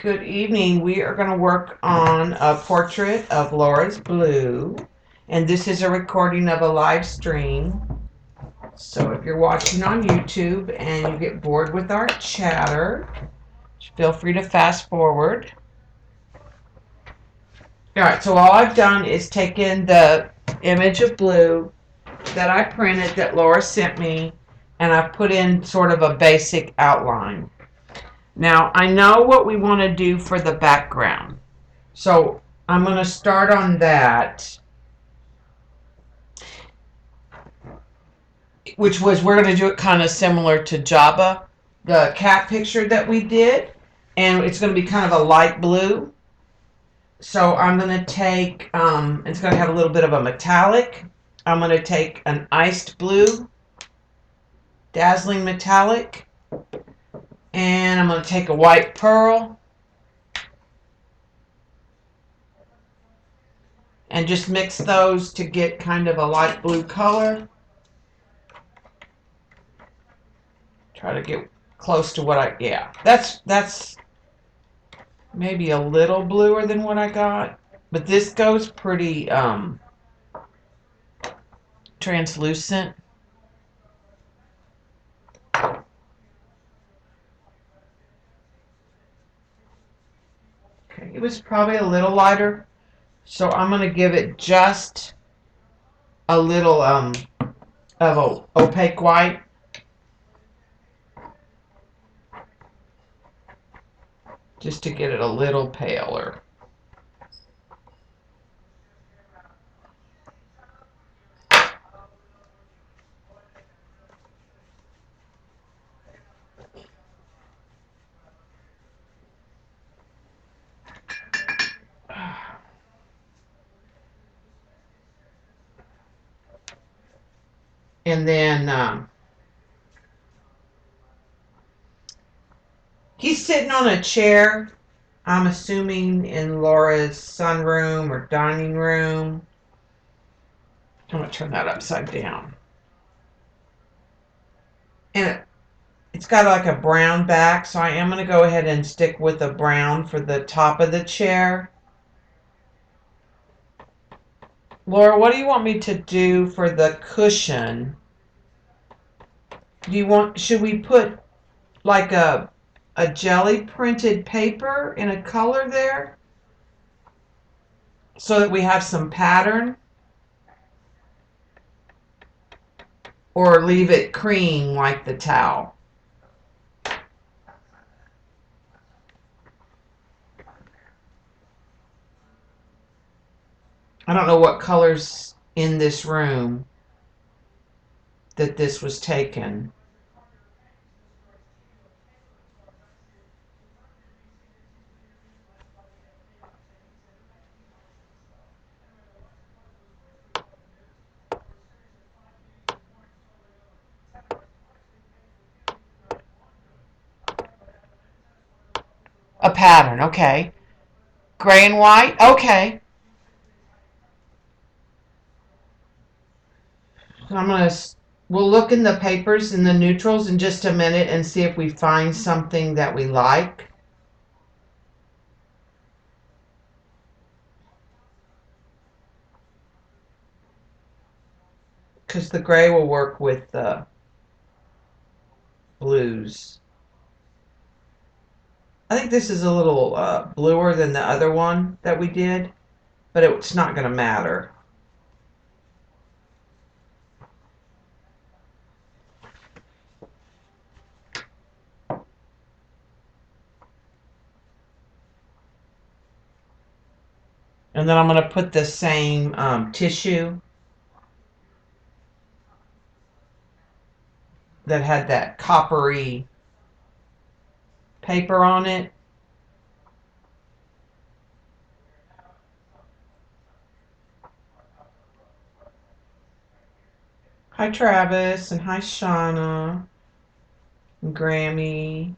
Good evening. We are going to work on a portrait of Laura's Blue, and this is a recording of a live stream. So if you're watching on YouTube and you get bored with our chatter, feel free to fast forward. All right, so all I've done is taken the image of blue that I printed that Laura sent me, and I've put in sort of a basic outline. Now, I know what we want to do for the background. So I'm going to start on that, which was we're going to do it kind of similar to Jabba, the cat picture that we did. And it's going to be kind of a light blue. So I'm going to take, it's going to have a little bit of a metallic. I'm going to take an iced blue, dazzling metallic. And I'm going to take a white pearl and just mix those to get kind of a light blue color. Try to get close to what yeah, that's maybe a little bluer than what I got, but this goes pretty translucent. Okay, it was probably a little lighter, so I'm going to give it just a little of a opaque white. Just to get it a little paler. And then he's sitting on a chair, I'm assuming in Laura's sunroom or dining room. I'm going to turn that upside down. And it's got like a brown back, so I am going to go ahead and stick with a brown for the top of the chair. Laura, what do you want me to do for the cushion? Should we put like a jelly printed paper in a color there so that we have some pattern, or leave it cream like the towel? I don't know what colors in this room that this was taken. A pattern, okay. Gray and white, okay. I'm gonna we'll look in the papers in the neutrals in just a minute and see if we find something that we like. Because the gray will work with the blues. I think this is a little bluer than the other one that we did, but it's not going to matter. And then I'm going to put the same tissue that had that coppery paper on it. Hi Travis, and hi Shauna, and Grammy,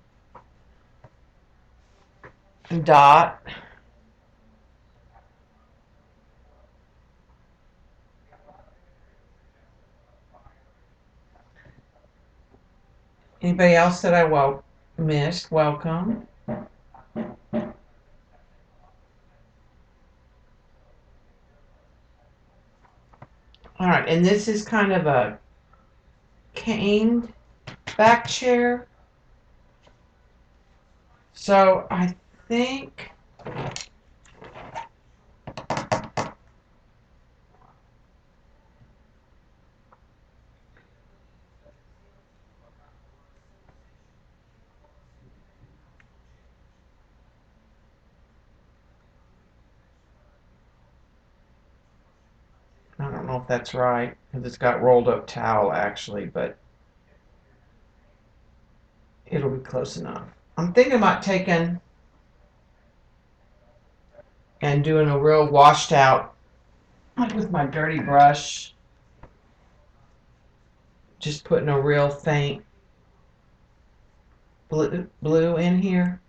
and Dot. Anybody else that I missed, welcome. All right, and this is kind of a caned back chair. So I think I don't know if that's right because it's got rolled up towel actually, but it'll be close enough. I'm thinking about taking and doing a real washed out, like with my dirty brush, just putting a real faint blue in here.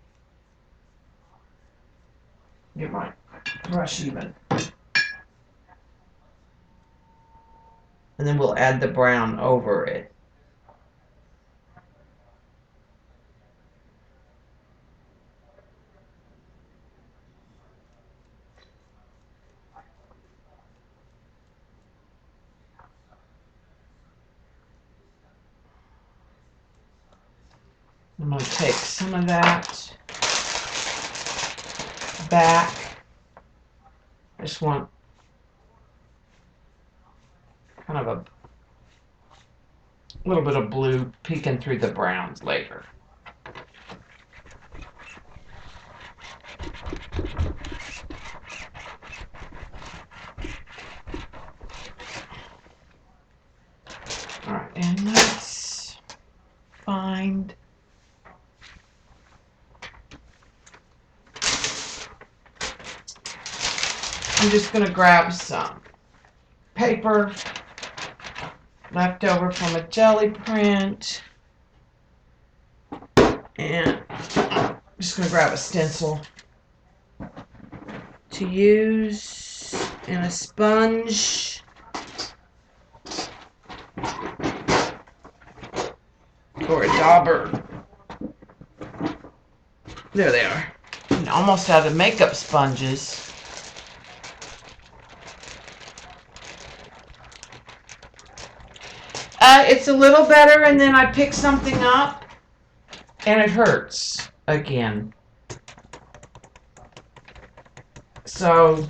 Get my brush even. And then we'll add the brown over it. I'm going to take some of that back. I just want kind of a little bit of blue peeking through the browns later. All right, and let's find I'm just going to grab some paper left over from a jelly print, and I'm just going to grab a stencil to use and a sponge or a dauber. There they are. I'm almost out of makeup sponges. It's a little better, and then I pick something up and it hurts again. So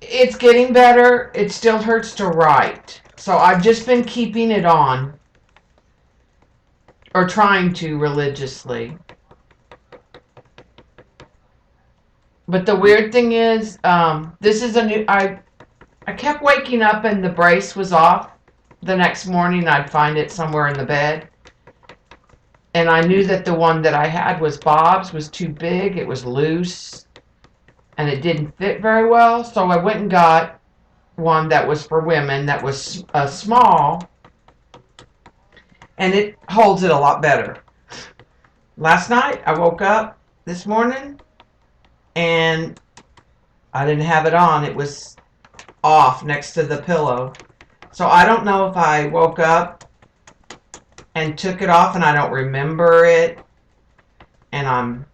it's getting better. It still hurts to write. So I've just been keeping it on, or trying to religiously. But the weird thing is, this is a new, I kept waking up and the brace was off. The next morning I'd find it somewhere in the bed. And I knew that the one that I had was Bob's, was too big, it was loose, and it didn't fit very well. So I went and got one that was for women that was small, and it holds it a lot better. Last night I woke up this morning and I didn't have it on. It was off next to the pillow. So I don't know if I woke up and took it off and I don't remember it, and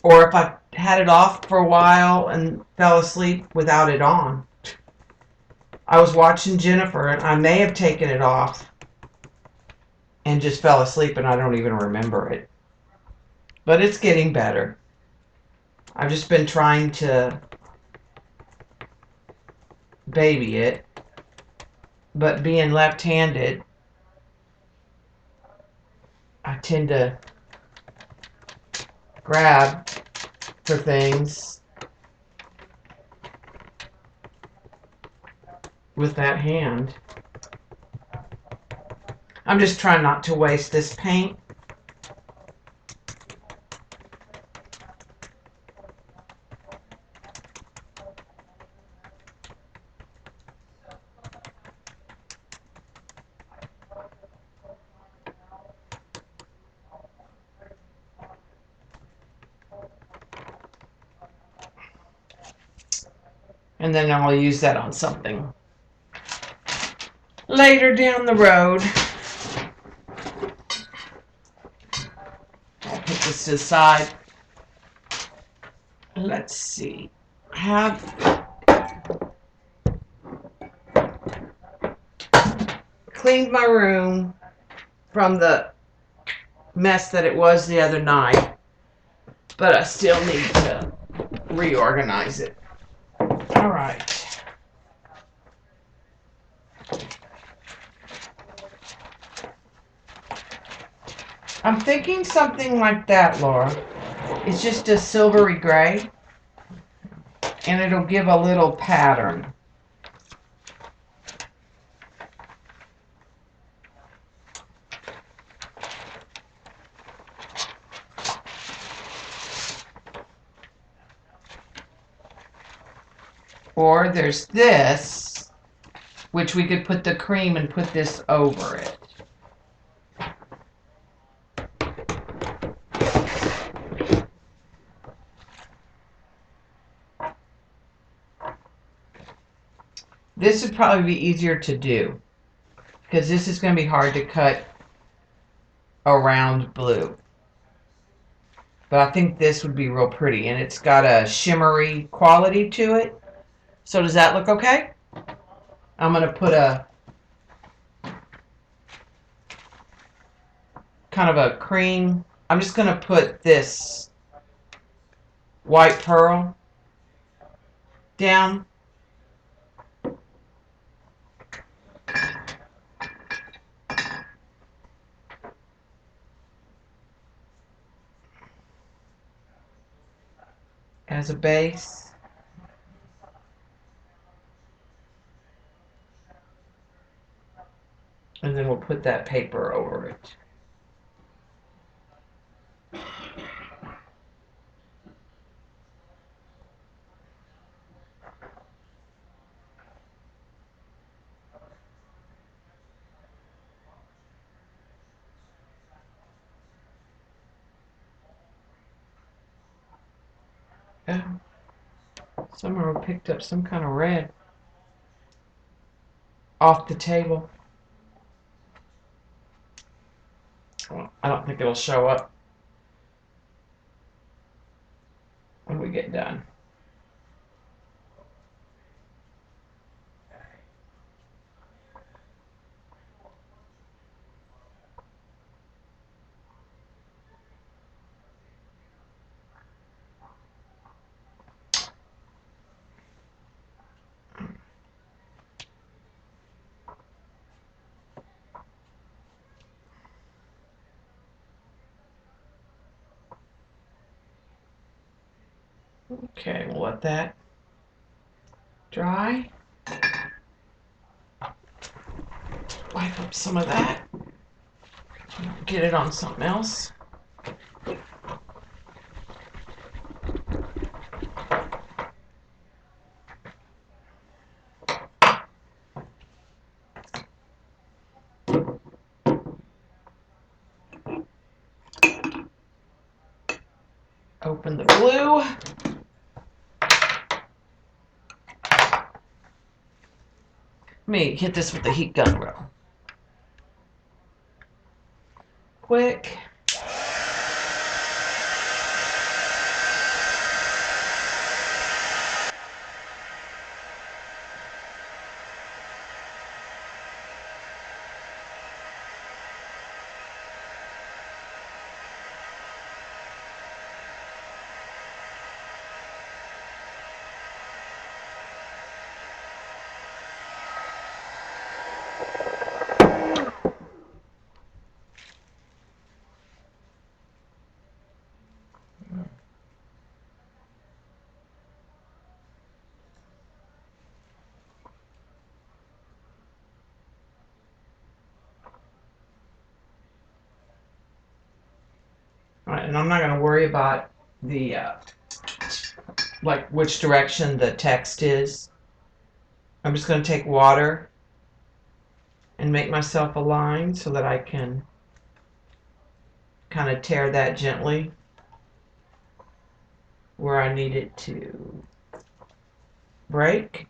or if I had it off for a while and fell asleep without it on. I was watching Jennifer and I may have taken it off and just fell asleep and I don't even remember it. But it's getting better. I've just been trying to baby it, but being left-handed, I tend to grab for things with that hand. I'm just trying not to waste this paint. And then I'll use that on something later down the road. to the side. Let's see. I have cleaned my room from the mess that it was the other night, but I still need to reorganize it. All right. I'm thinking something like that, Laura. It's just a silvery gray, and it'll give a little pattern. Or there's this, which we could put the cream and put this over it. This would probably be easier to do because this is going to be hard to cut around blue. But I think this would be real pretty, and it's got a shimmery quality to it. So does that look okay? I'm going to put a kind of a cream. I'm just going to put this white pearl down. As a base. And then we'll put that paper over it. Oh, someone picked up some kind of red off the table. Well, I don't think it'll show up when we get done. Okay, we'll let that dry. Wipe up some of that. Get it on something else. Open the blue. Let me hit this with the heat gun real quick. All right, and I'm not going to worry about the like which direction the text is. I'm just going to take water and make myself a line so that I can kind of tear that gently where I need it to break.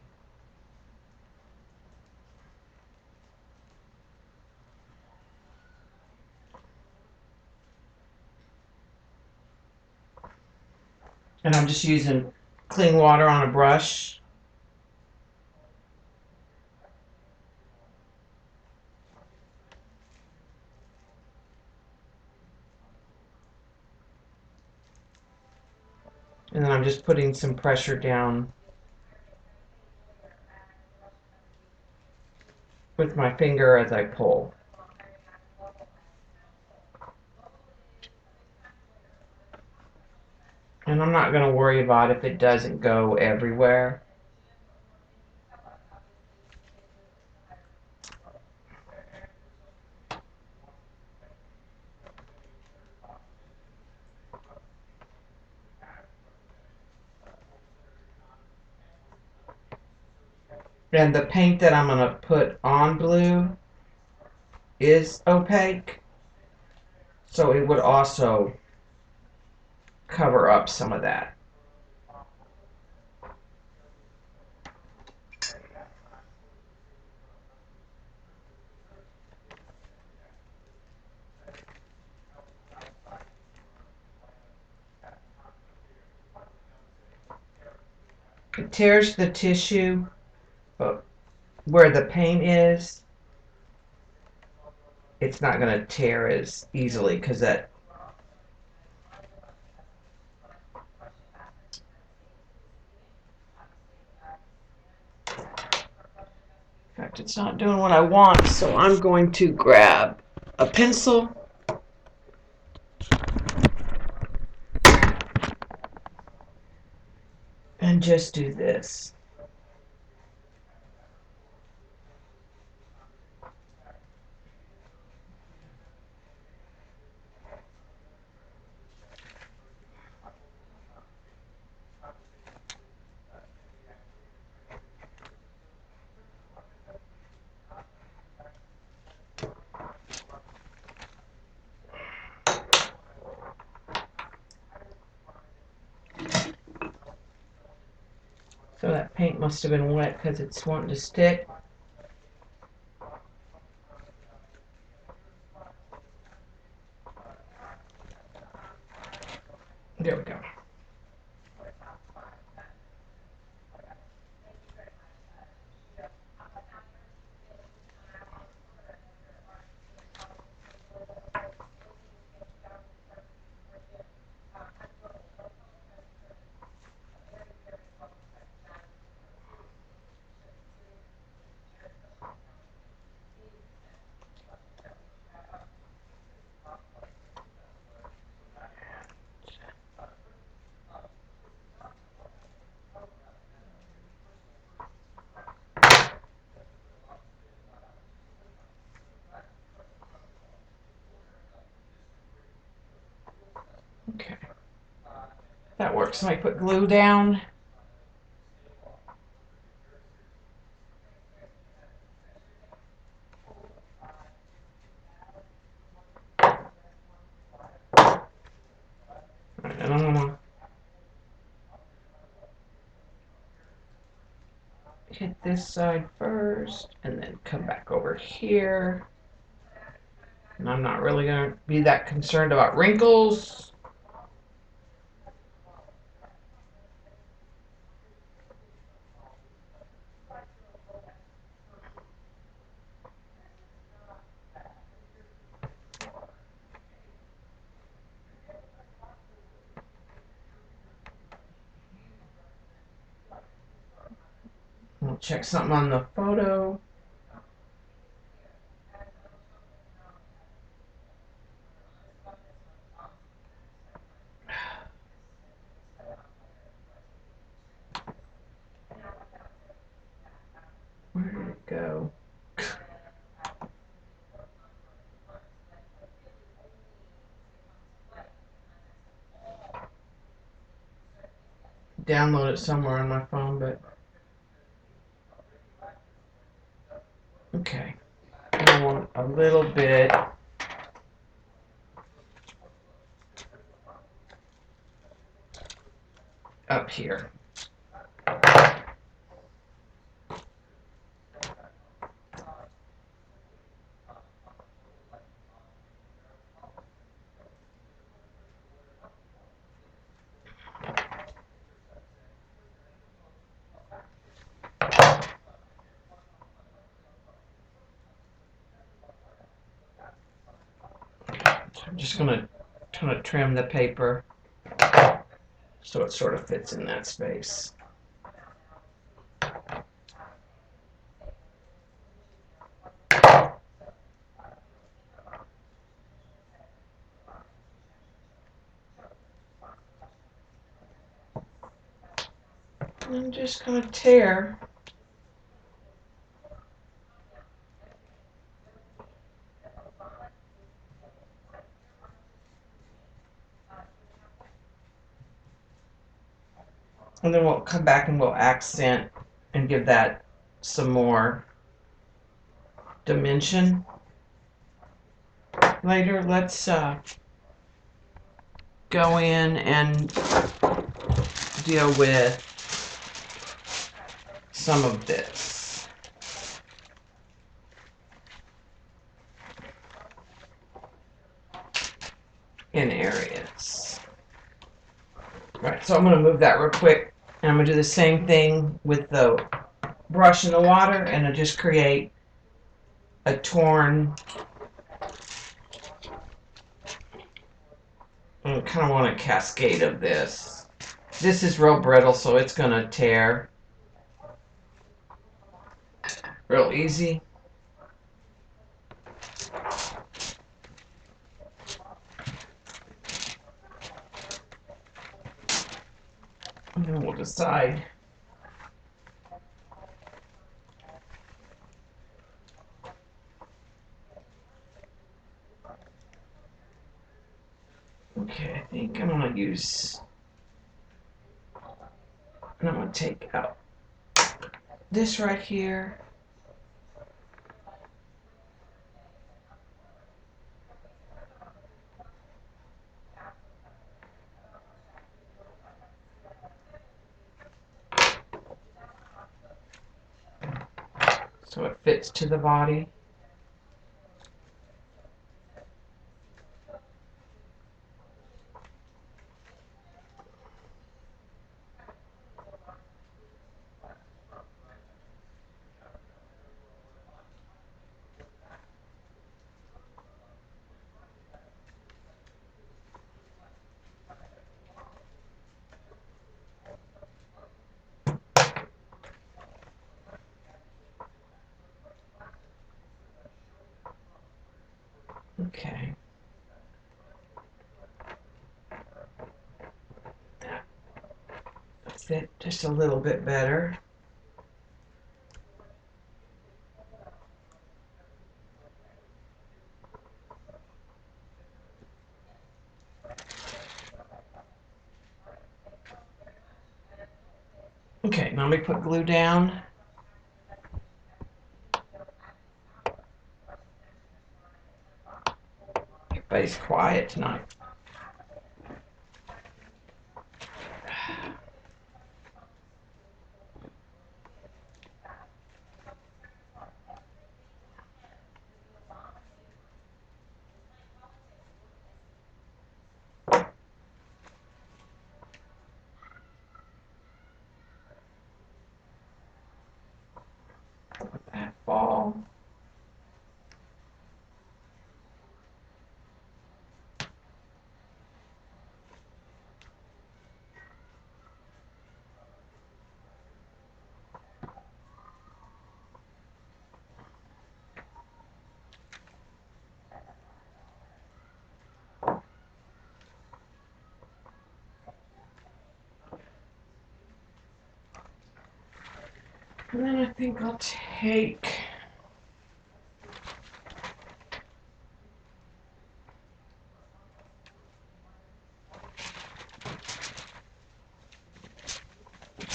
And I'm just using clean water on a brush. And then I'm just putting some pressure down with my finger as I pull. And I'm not going to worry about if it doesn't go everywhere. And the paint that I'm going to put on blue is opaque, so it would also cover up some of that. It tears the tissue, but where the paint is, it's not going to tear as easily because that. In fact, it's not doing what I want, so I'm going to grab a pencil and just do this. So that paint must have been wet because it's wanting to stick. There we go. Okay. That works. Let me put glue down. And I'm gonna hit this side first and then come back over here. And I'm not really gonna be that concerned about wrinkles. I'll check something on the photo. Where did it go? Download it somewhere on my phone, but okay. I want a little bit up here. I'm just going to kind of trim the paper so it sort of fits in that space. I'm just going to tear. And then we'll come back and we'll accent and give that some more dimension later. Let's go in and deal with some of this. In areas. Right, so I'm going to move that real quick, and I'm going to do the same thing with the brush in the water, and I'll just create a torn. I kind of want a cascade of this. This is real brittle, so it's going to tear real easy. And then we'll decide. Okay, I think I'm going to use, and I'm going to take out this right here. So it fits to the body. Okay. That fit just a little bit better. Okay, now let me put glue down. Everybody's quiet tonight. Let that fall. And then I think I'll take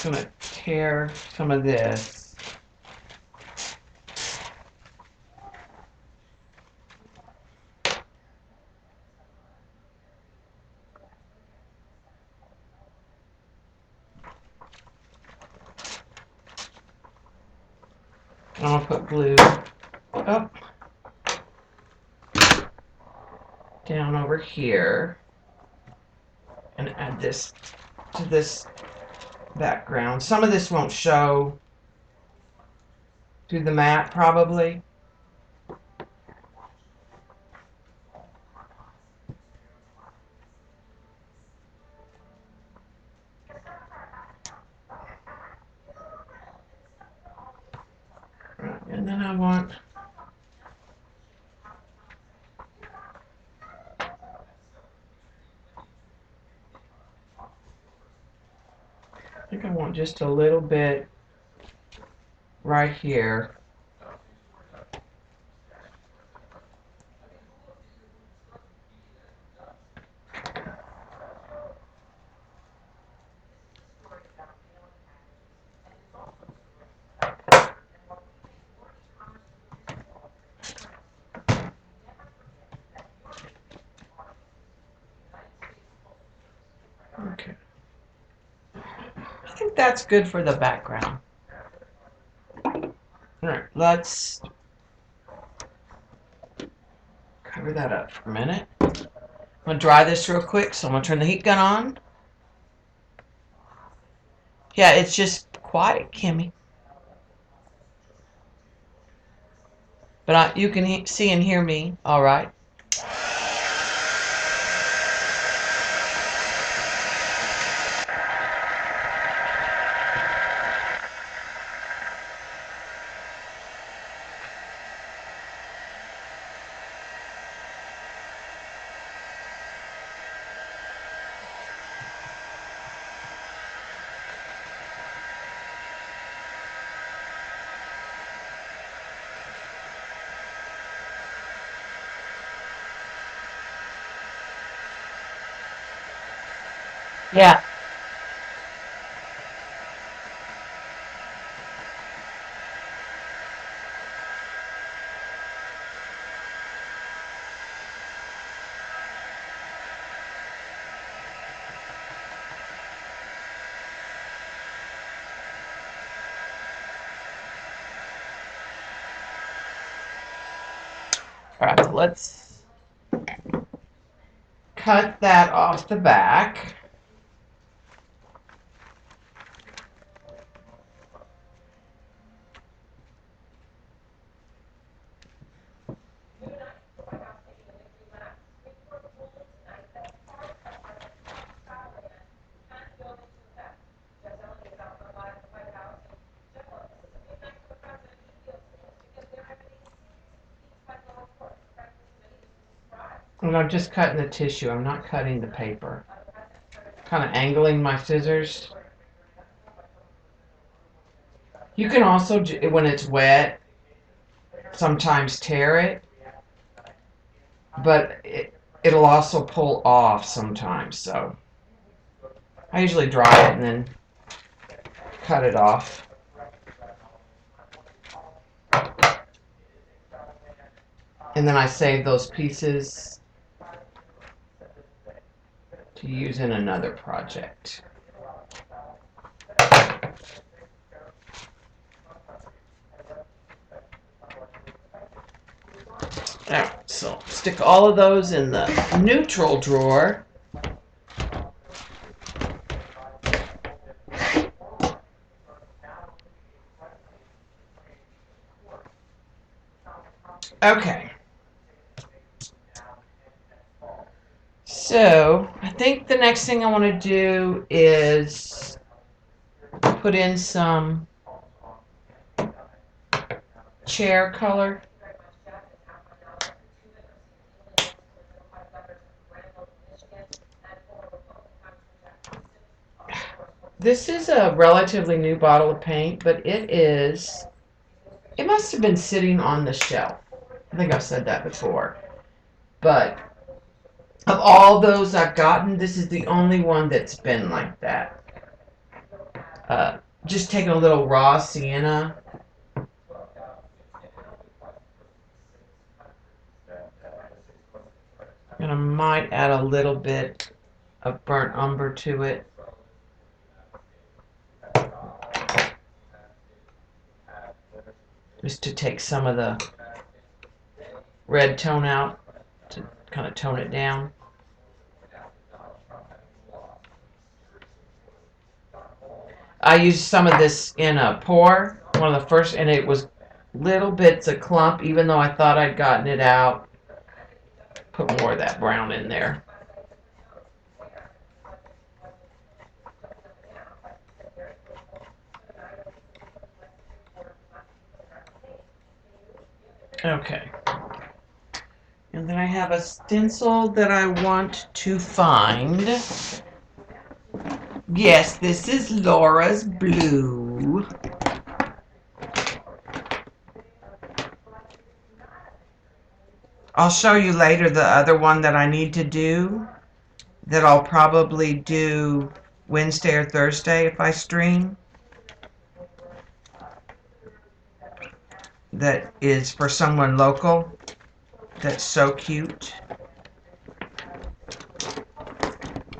I'm gonna tear some of this. And I'll put glue up, down over here, and add this to this background. Some of this won't show through the mat probably. And then I want I think I want just a little bit right here. Okay. I think that's good for the background. All right, let's cover that up for a minute. I'm gonna dry this real quick, so I'm gonna turn the heat gun on. Yeah, it's just quiet, Kimmy. But you can see and hear me, all right? Yeah. All right, let's cut that off the back. And I'm just cutting the tissue. I'm not cutting the paper. Kind of angling my scissors. You can also, when it's wet, sometimes tear it, but it'll also pull off sometimes. So I usually dry it and then cut it off. And then I save those pieces to use in another project. Alright, so stick all of those in the neutral drawer. Okay. So I think the next thing I want to do is put in some chair color. This is a relatively new bottle of paint, but it must have been sitting on the shelf. I think I've said that before. But of all those I've gotten, this is the only one that's been like that. Just taking a little raw sienna. And I might add a little bit of burnt umber to it. Just to take some of the red tone out, to kind of tone it down. I used some of this in a pour, one of the first, and it was little bits of clump, even though I thought I'd gotten it out. Put more of that brown in there. Okay. And then I have a stencil that I want to find. Yes, this is Laura's Blue. I'll show you later the other one that I need to do, that I'll probably do Wednesday or Thursday if I stream. That is for someone local. That's so cute.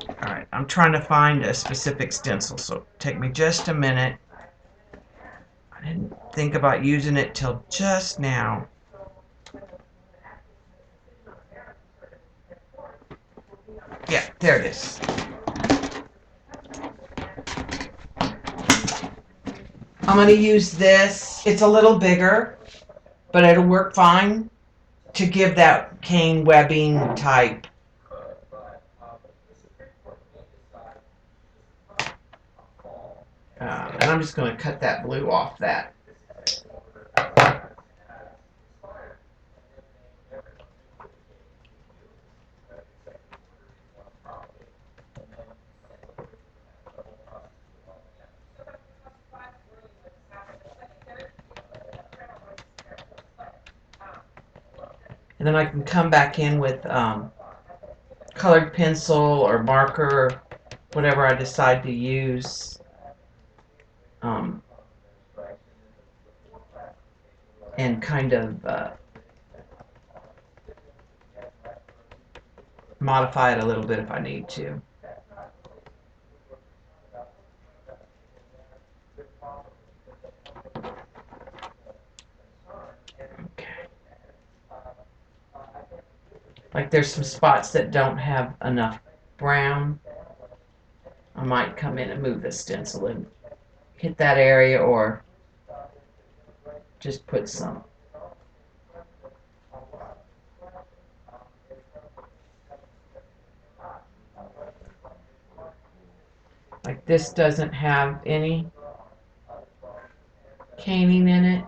Alright, I'm trying to find a specific stencil, so take me just a minute. I didn't think about using it till just now. Yeah, there it is. I'm going to use this. It's a little bigger, but it'll work fine to give that cane webbing type. And I'm just going to cut that blue off that. And then I can come back in with colored pencil or marker, whatever I decide to use. And kind of modify it a little bit if I need to. Okay. Like there's some spots that don't have enough brown. I might come in and move the stencil and hit that area, or just put some. Like this doesn't have any caning in it.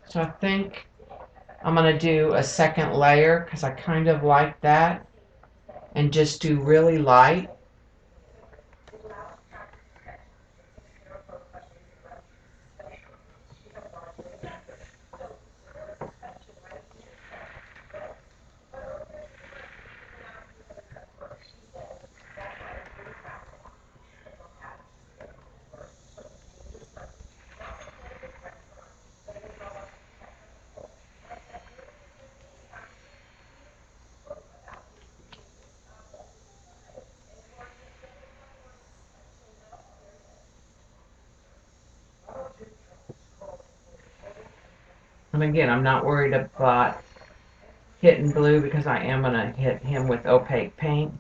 So I think I'm going to do a second layer because I kind of like that, and just do really light. And again, I'm not worried about hitting blue because I am going to hit him with opaque paint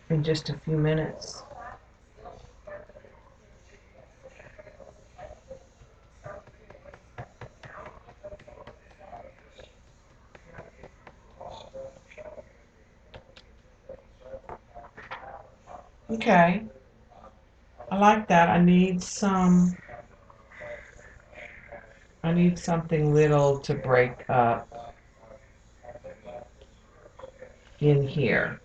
in just a few minutes. Okay, I like that. I need something little to break up in here.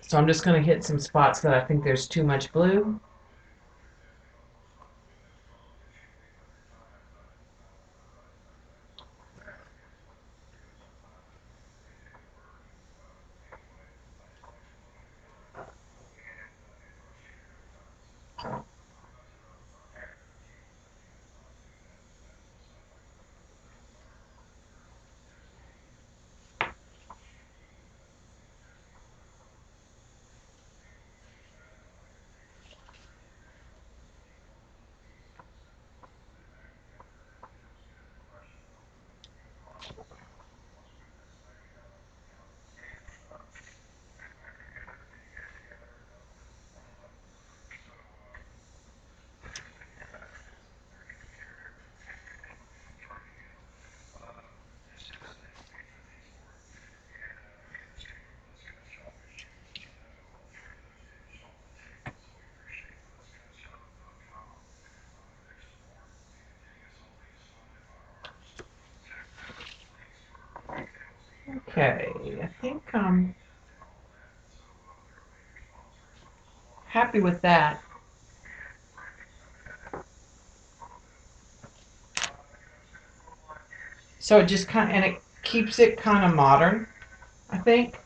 So I'm just going to hit some spots that I think there's too much blue. Okay, I think I'm happy with that. So it just kind of, and it keeps it kind of modern, I think.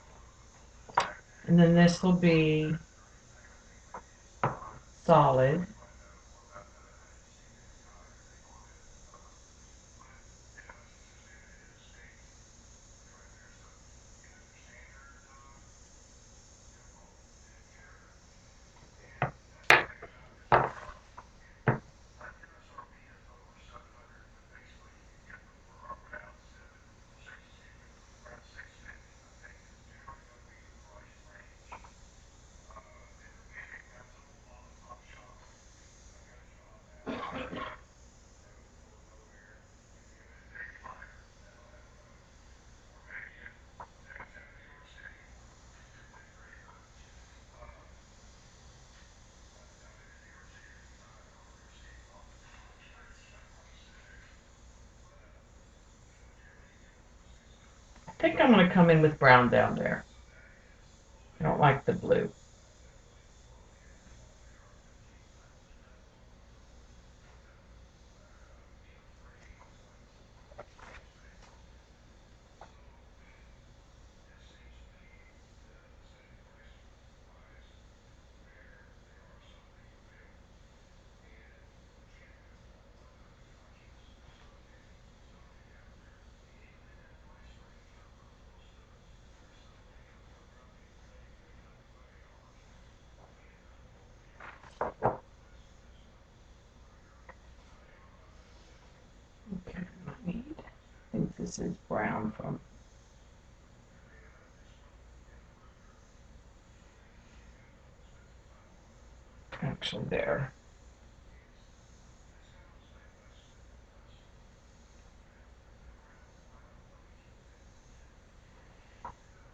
And then this will be solid. I think I'm going to come in with brown down there. I don't like the blue. Okay, I think this is brown from actually there.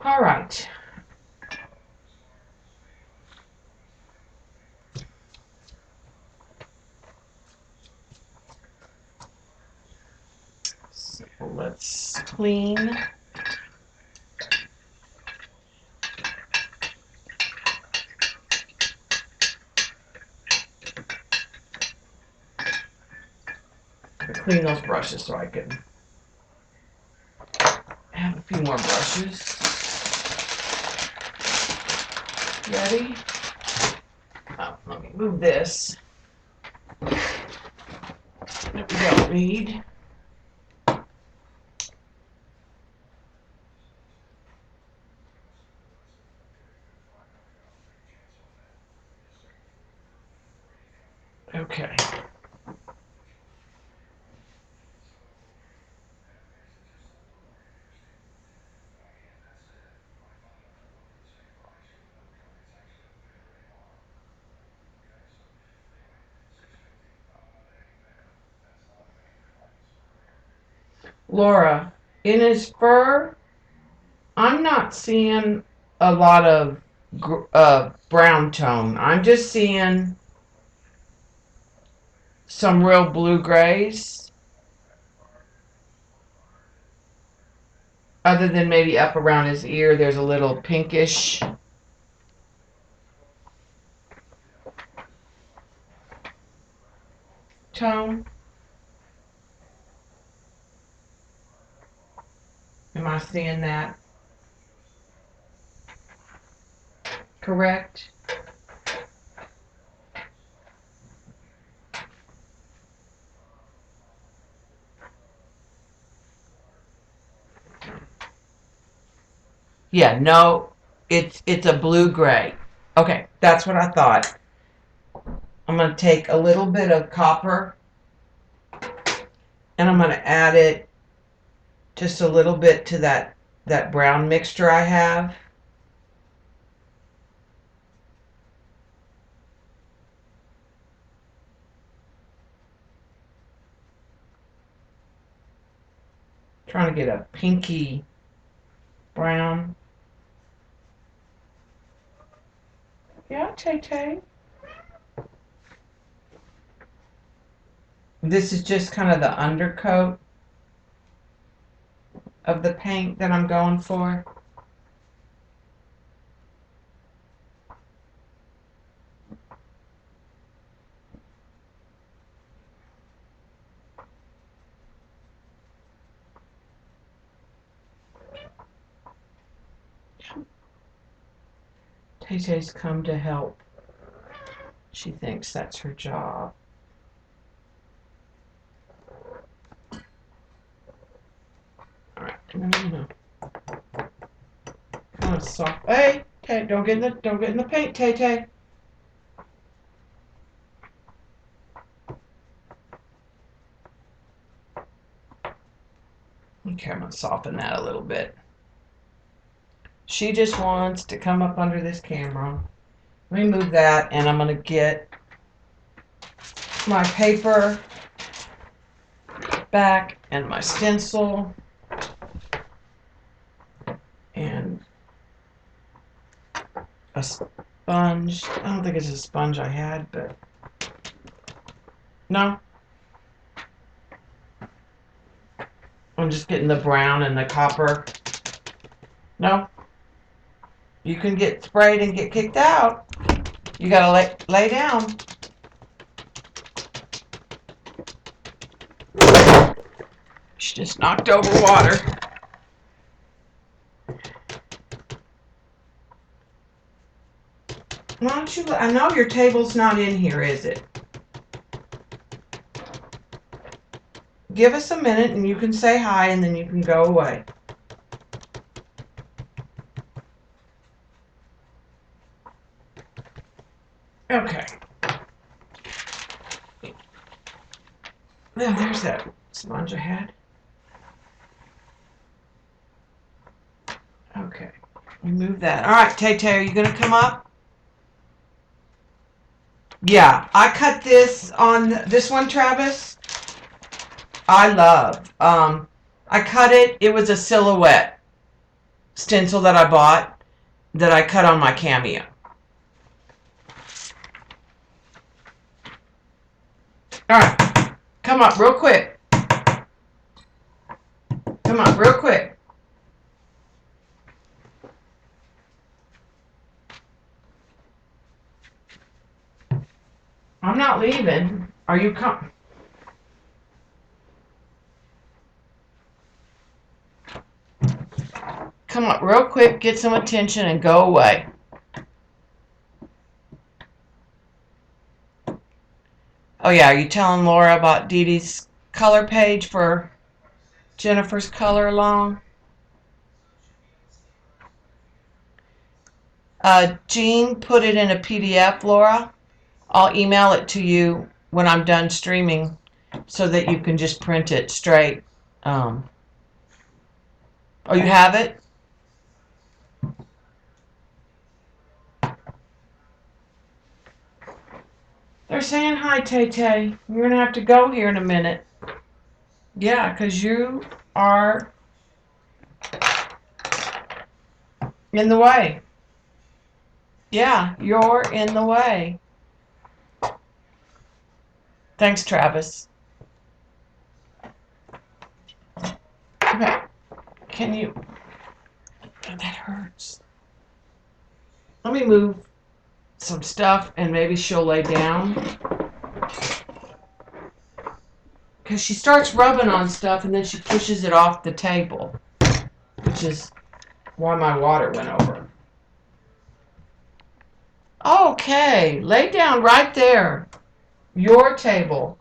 All right. So let's clean. Clean those brushes so I can have a few more brushes. Ready? Oh, let me move this that we don't need. Okay. Laura, in his fur, I'm not seeing a lot of brown tone. I'm just seeing some real blue grays, other than maybe up around his ear, there's a little pinkish tone. Am I seeing that correct? Yeah, no, it's a blue gray. Okay, that's what I thought. I'm going to take a little bit of copper and I'm going to add it just a little bit to that brown mixture I have. Trying to get a pinky brown. Yeah, Tay Tay. This is just kind of the undercoat of the paint that I'm going for. Tay-Tay's come to help. She thinks that's her job. Alright, no. Kind of soft. Hey, Tay, don't get in the paint, Tay-Tay. Okay, I'm gonna soften that a little bit. She just wants to come up under this camera. Let me move that, and I'm gonna get my paper back and my stencil and a sponge. I don't think it's a sponge I had, but no. I'm just getting the brown and the copper. No. You can get sprayed and get kicked out. You gotta lay down. She just knocked over water. Why don't you? I know your table's not in here, is it? Give us a minute and you can say hi and then you can go away. Okay. Now there's that sponge I had. Okay. Remove that. All right, Tay-Tay, are you going to come up? Yeah, I cut this on this one, Travis. I love. I cut it. It was a silhouette stencil that I bought that I cut on my Cameo. All right, come up real quick. Come up real quick. I'm not leaving. Are you come? Come up real quick, get some attention, and go away. Oh yeah, are you telling Laura about Dee Dee's color page for Jennifer's color along? Jean put it in a PDF, Laura. I'll email it to you when I'm done streaming so that you can just print it straight. Oh, you have it? They're saying hi, Tay-Tay. You're going to have to go here in a minute. Yeah, because you are in the way. Yeah, you're in the way. Thanks, Travis. Okay. Can you... Oh, that hurts. Let me move some stuff and maybe she'll lay down. Because she starts rubbing on stuff and then she pushes it off the table, which is why my water went over. Okay, lay down right there. Your table.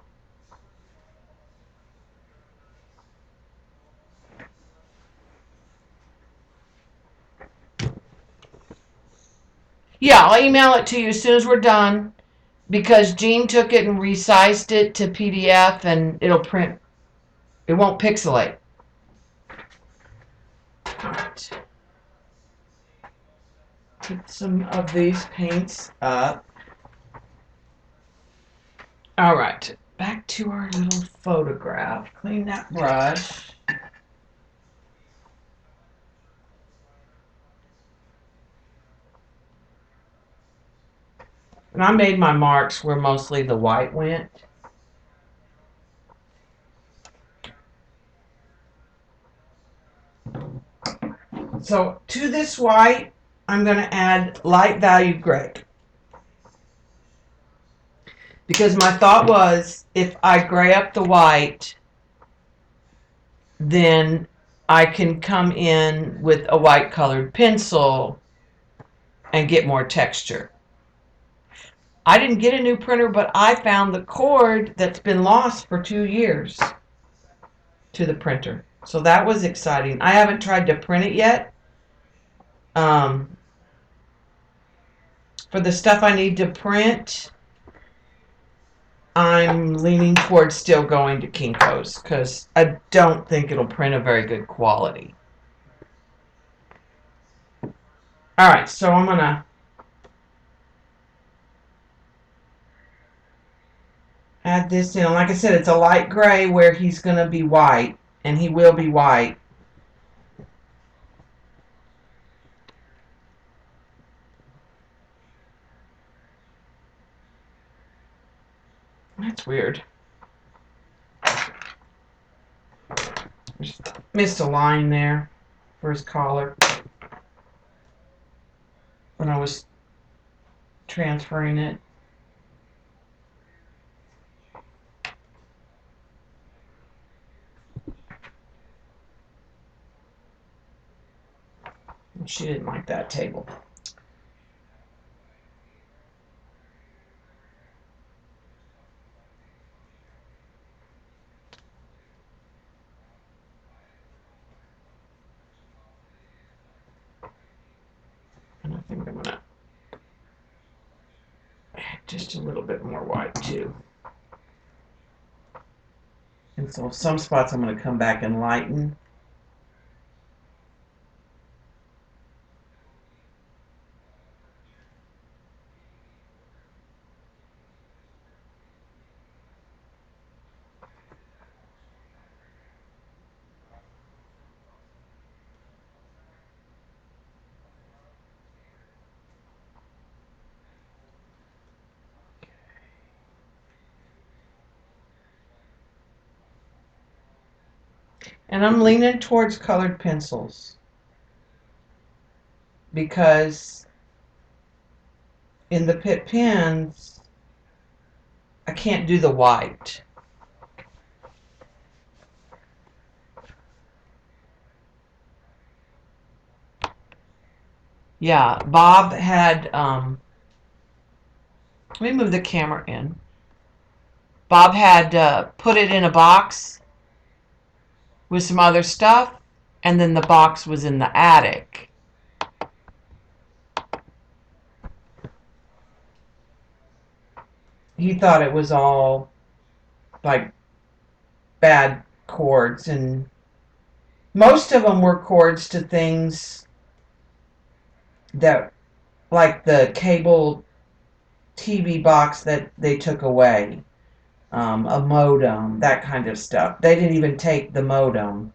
Yeah, I'll email it to you as soon as we're done because Jean took it and resized it to PDF and it'll print. It won't pixelate. All right. Put some of these paints up. All right, back to our little photograph. Clean that brush. And I made my marks where mostly the white went. So to this white, I'm going to add light value gray. Because my thought was, if I gray up the white, then I can come in with a white colored pencil and get more texture. I didn't get a new printer, but I found the cord that's been lost for 2 years to the printer. So that was exciting. I haven't tried to print it yet. For the stuff I need to print, I'm leaning towards still going to Kinko's because I don't think it'll print a very good quality. All right, so I'm going to add this in. Like I said, it's a light gray where he's going to be white, and he will be white. That's weird. Just missed a line there for his collar when I was transferring it. She didn't like that table. And I think I'm going to add just a little bit more white too. And so some spots I'm going to come back and lighten. And I'm leaning towards colored pencils because in the Pitt pens, I can't do the white. Yeah, Bob had, let me move the camera in. Bob had put it in a box with some other stuff, and then the box was in the attic. He thought it was all like bad cords, and most of them were cords to things that, like the cable TV box that they took away, a modem, that kind of stuff. They didn't even take the modem.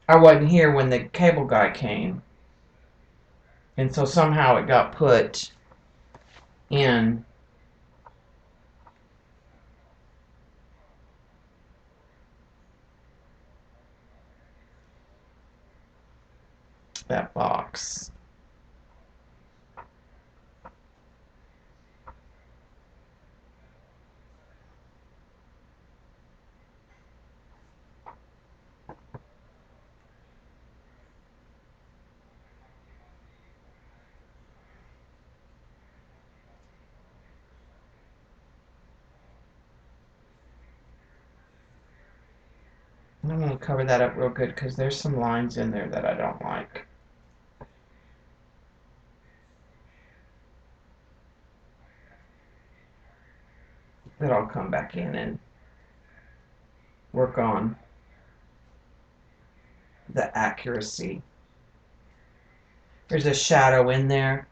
I wasn't here when the cable guy came. And so somehow it got put in that box. And I'm going to cover that up real good because there's some lines in there that I don't like. That I'll come back in and work on the accuracy. There's a shadow in there.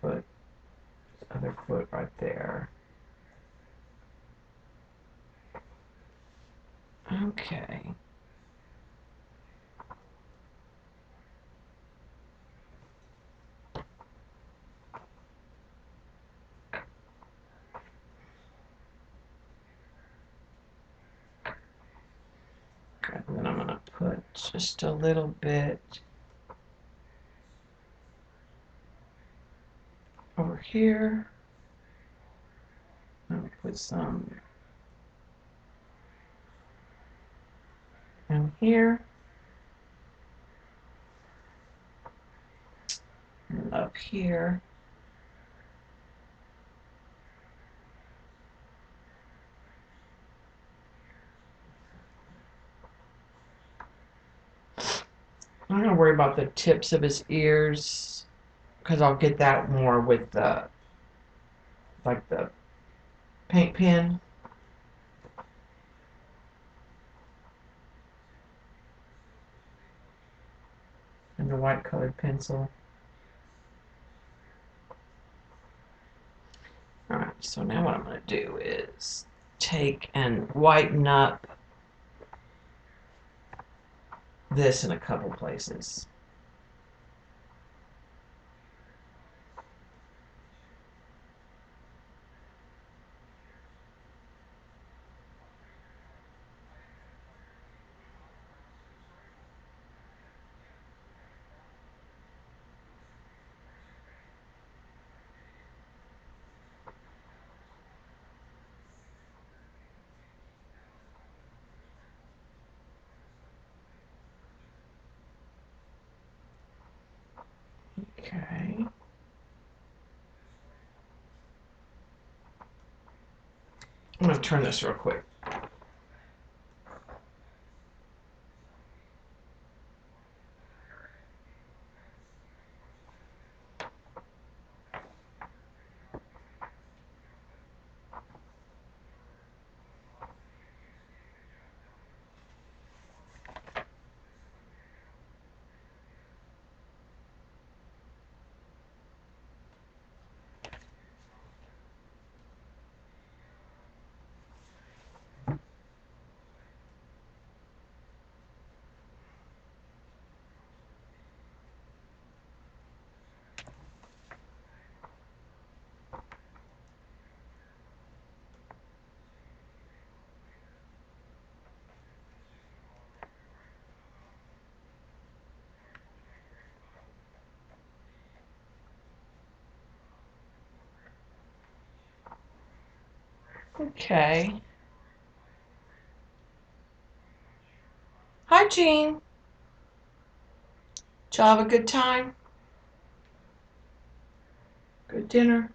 Foot, other foot right there. Okay. just a little bit over here. I'm gonna put some down here and up here. I'm gonna worry about the tips of his ears because I'll get that more with the the paint pen. And the white colored pencil. Alright, so now what I'm going to do is take and whiten up this in a couple places. Okay. I'm going to turn this real quick. Okay. Hi, Jean. Did y'all have a good time? Good dinner?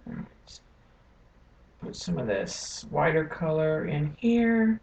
Alright. Put some of this whiter color in here.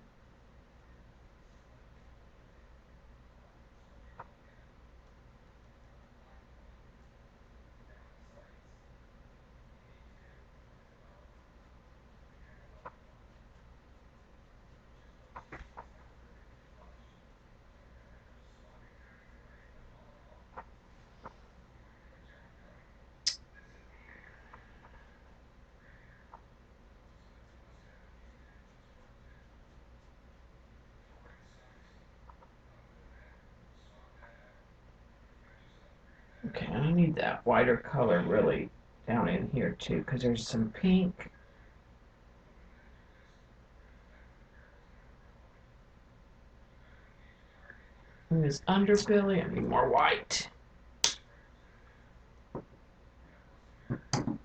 Okay, I need that whiter color really down in here too, because there's some pink. And this underbelly, I need more white. And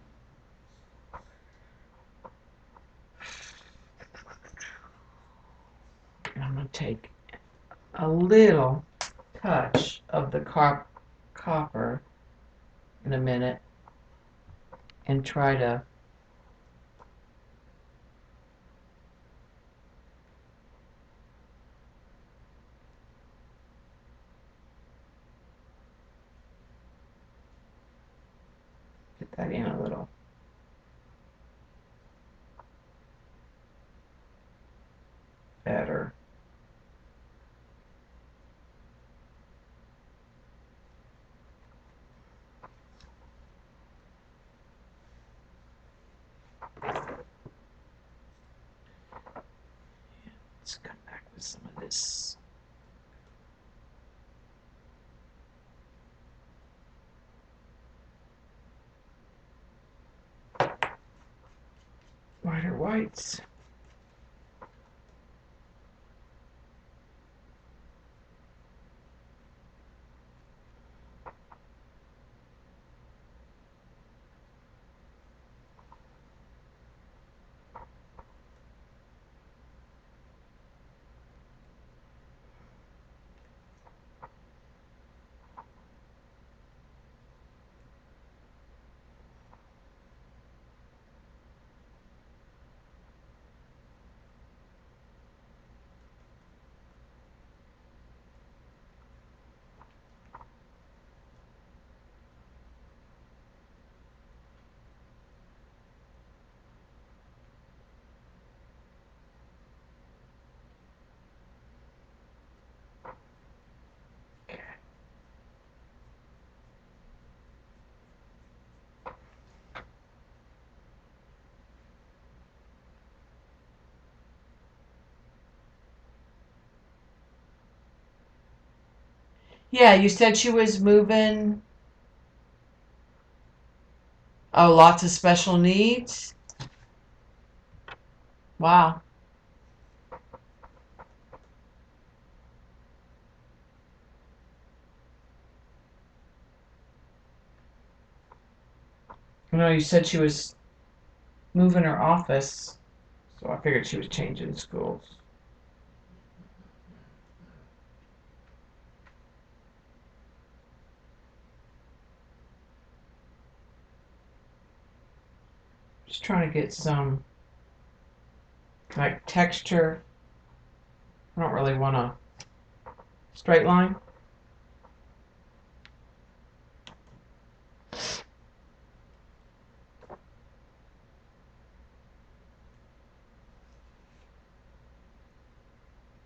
I'm going to take a little touch of the copper in a minute and try to get that in a little better. Let's come back with some of this. Whiter whites. Yeah, you said she was moving. Oh, lots of special needs. Wow. No, you said she was moving her office, so I figured she was changing schools. Just trying to get some like texture. I don't really want a straight line.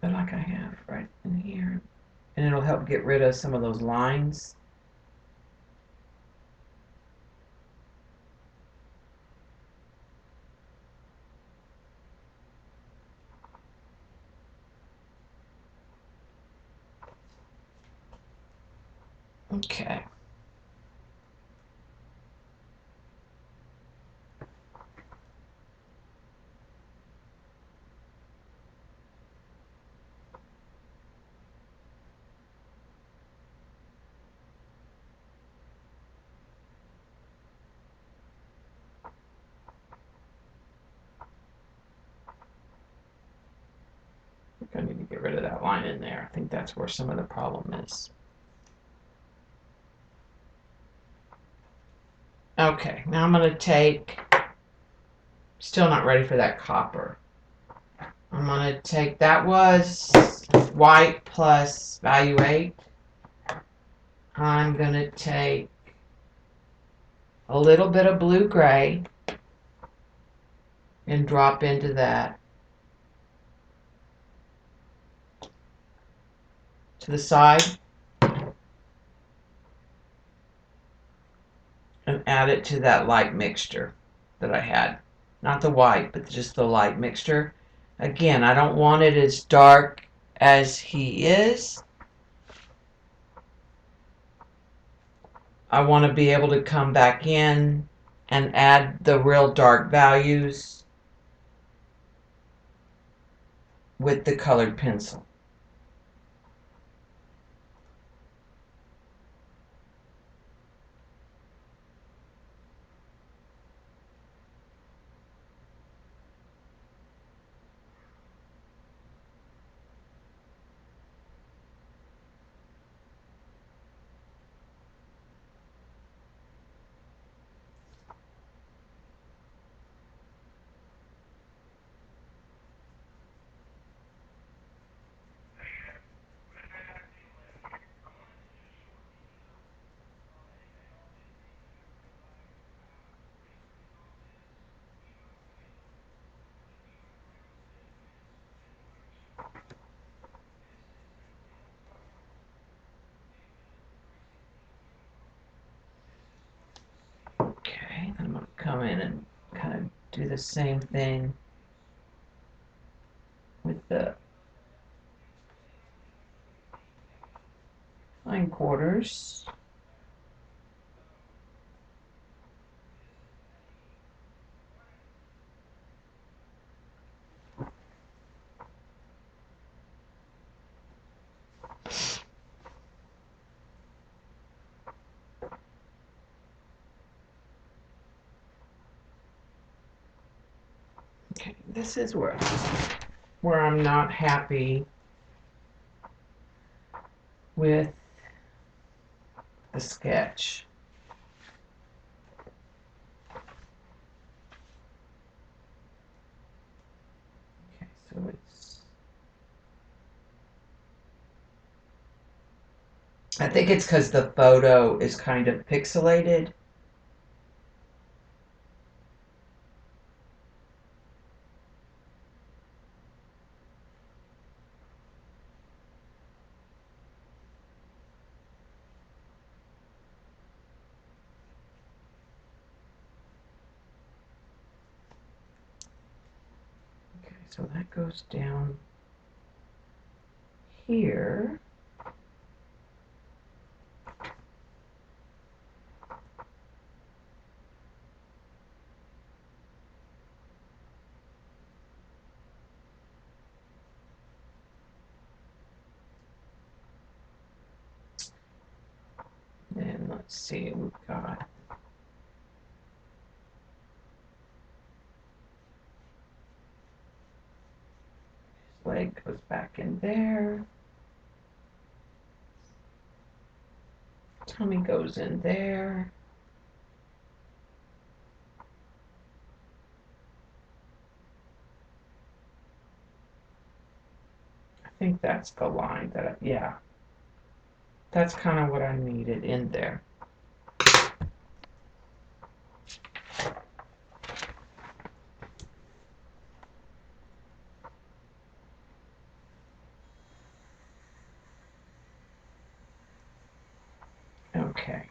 But like I have right in here. And it'll help get rid of some of those lines. Okay. I need to get rid of that line in there. I think that's where some of the problem is. Okay, now I'm going to take, still not ready for that copper. I'm going to take, that was white plus value 8. I'm going to take a little bit of blue gray and drop into that to the side and add it to that light mixture that I had. Not the white, but just the light mixture. Again, I don't want it as dark as he is. I want to be able to come back in and add the real dark values with the colored pencil. Okay, I'm going to come in and kind of do the same thing with the hindquarters. Okay, this is where I'm not happy with the sketch. Okay, so I think it's because the photo is kind of pixelated. Okay, so that goes down here. let's see, we've got his leg goes back in there. Tummy goes in there. I think that's the line that, yeah. That's kind of what I needed in there. Okay.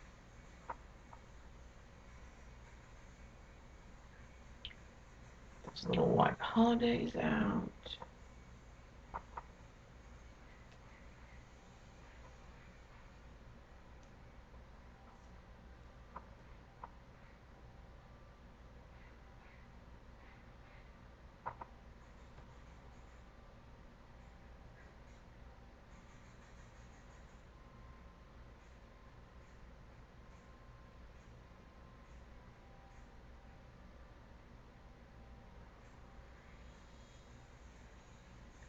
Those little white holidays out.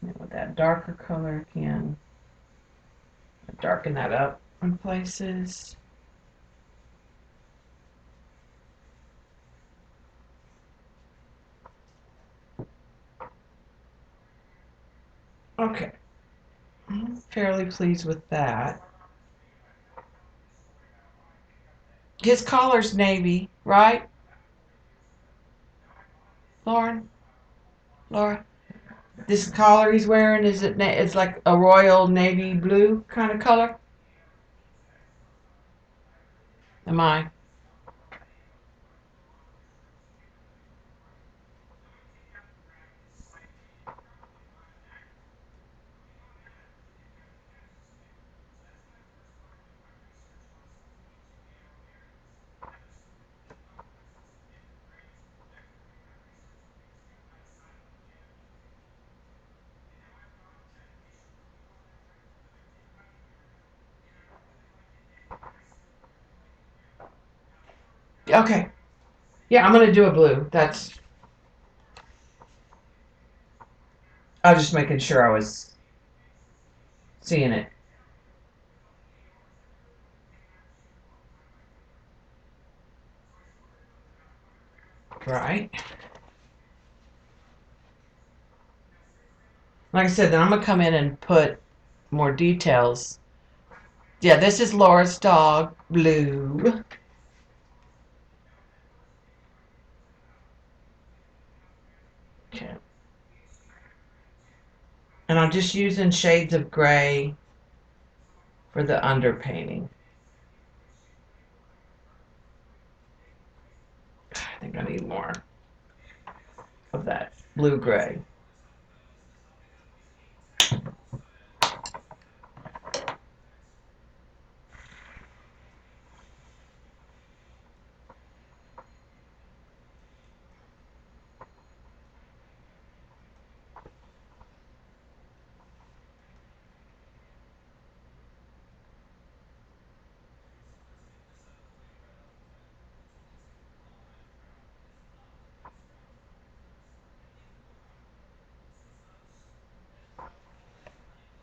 And with that darker color again, darken that up in places. Okay, I'm fairly pleased with that. His collar's navy, right, Lauren? Laura? This collar he's wearing, is it? It's like a royal navy blue kind of color. Am I? Okay. Yeah, I'm gonna do a blue. I was just making sure I was seeing it right. Like I said, then I'm gonna come in and put more details. Yeah, this is Laura's dog, Blue. Okay. And I'm just using shades of gray for the underpainting. I think I need more of that blue gray.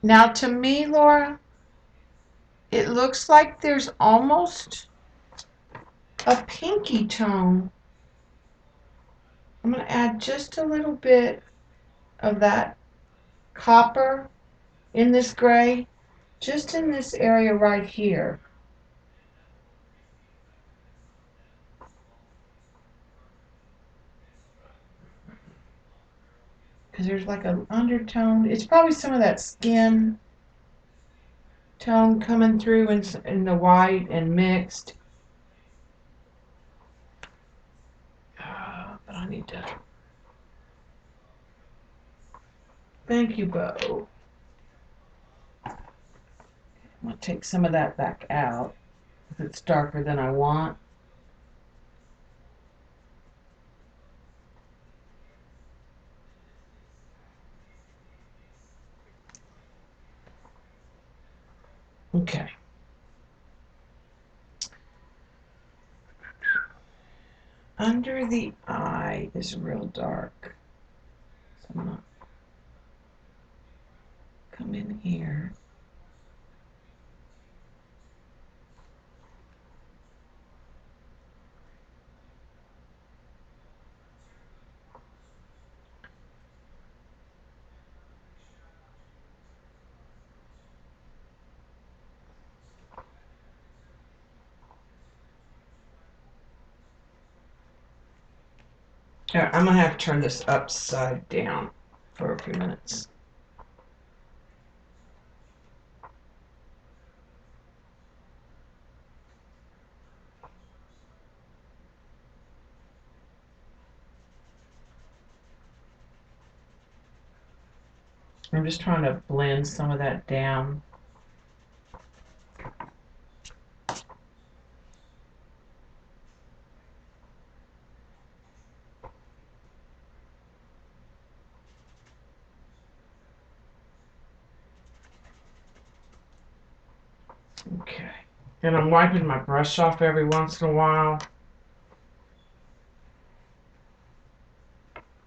Now, to me, Laura, it looks like there's almost a pinky tone. I'm going to add just a little bit of that copper in this gray, just in this area right here. Because there's like an undertone. It's probably some of that skin tone coming through in the white and mixed. But I need to. Thank you, Bo. I'm going to take some of that back out if it's darker than I want. Okay. under the eye is real dark. So I'm gonna come in here. Yeah, I'm gonna have to turn this upside down for a few minutes. I'm just trying to blend some of that down. Okay. And I'm wiping my brush off every once in a while.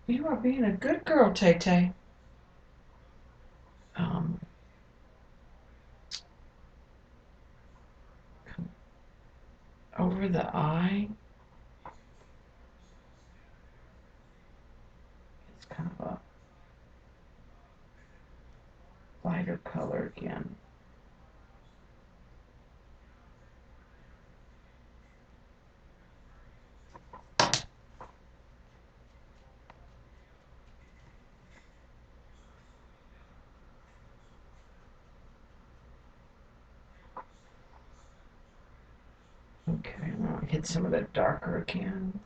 You are being a good girl, Tay-Tay. Over the eye. It's kind of a lighter color again. Okay, I'm gonna hit some of that darker again.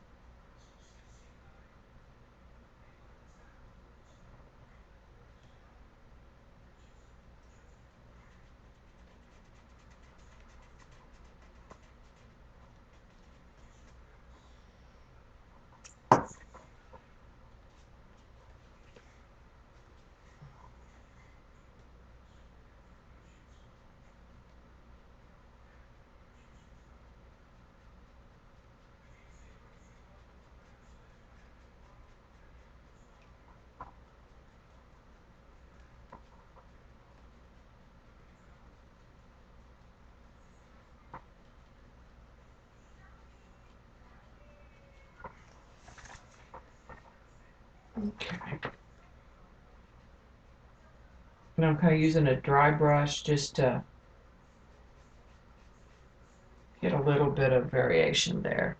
Okay. And I'm kind of using a dry brush just to get a little bit of variation there.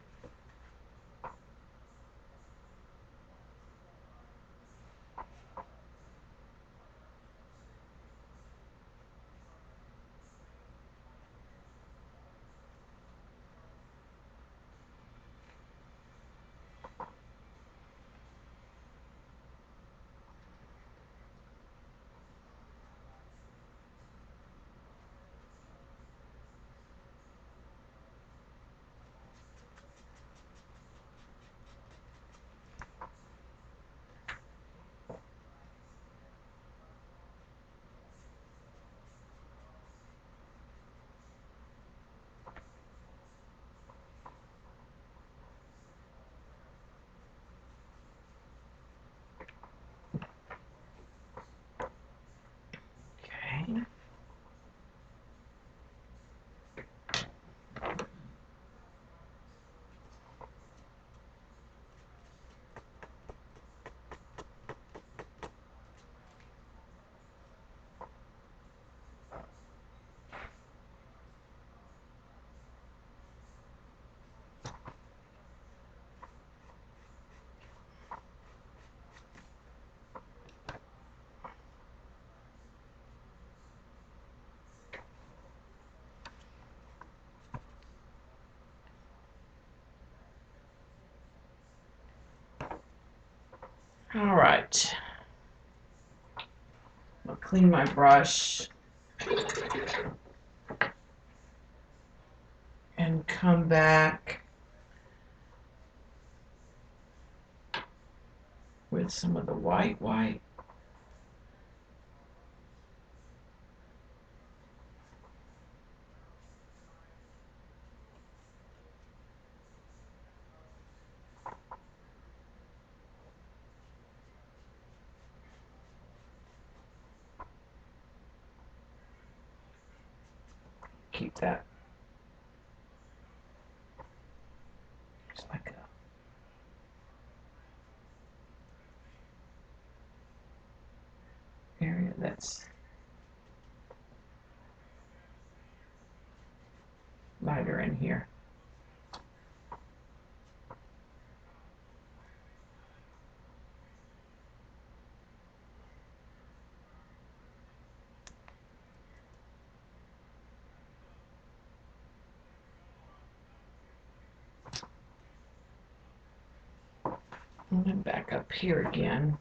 Okay. All right. I'll clean my brush and come back with some of the white. keep that. Just like a area that's lighter in here. And then back up here again.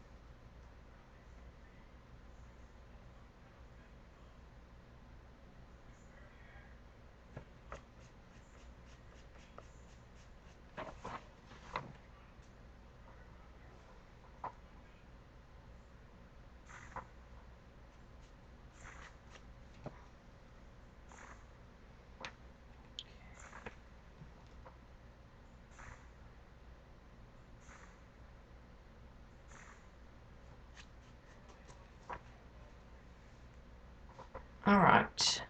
All right.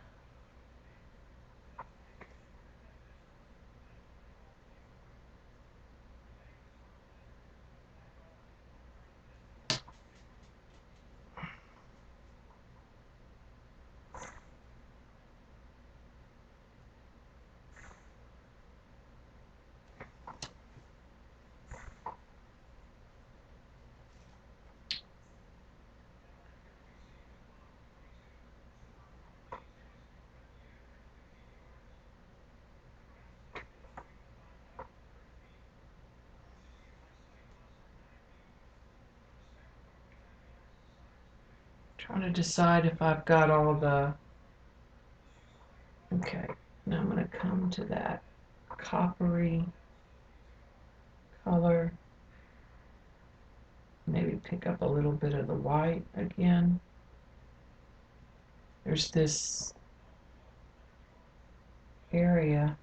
Trying to decide if I've got all the, okay, now I'm going to come to that coppery color, maybe pick up a little bit of the white again. There's this area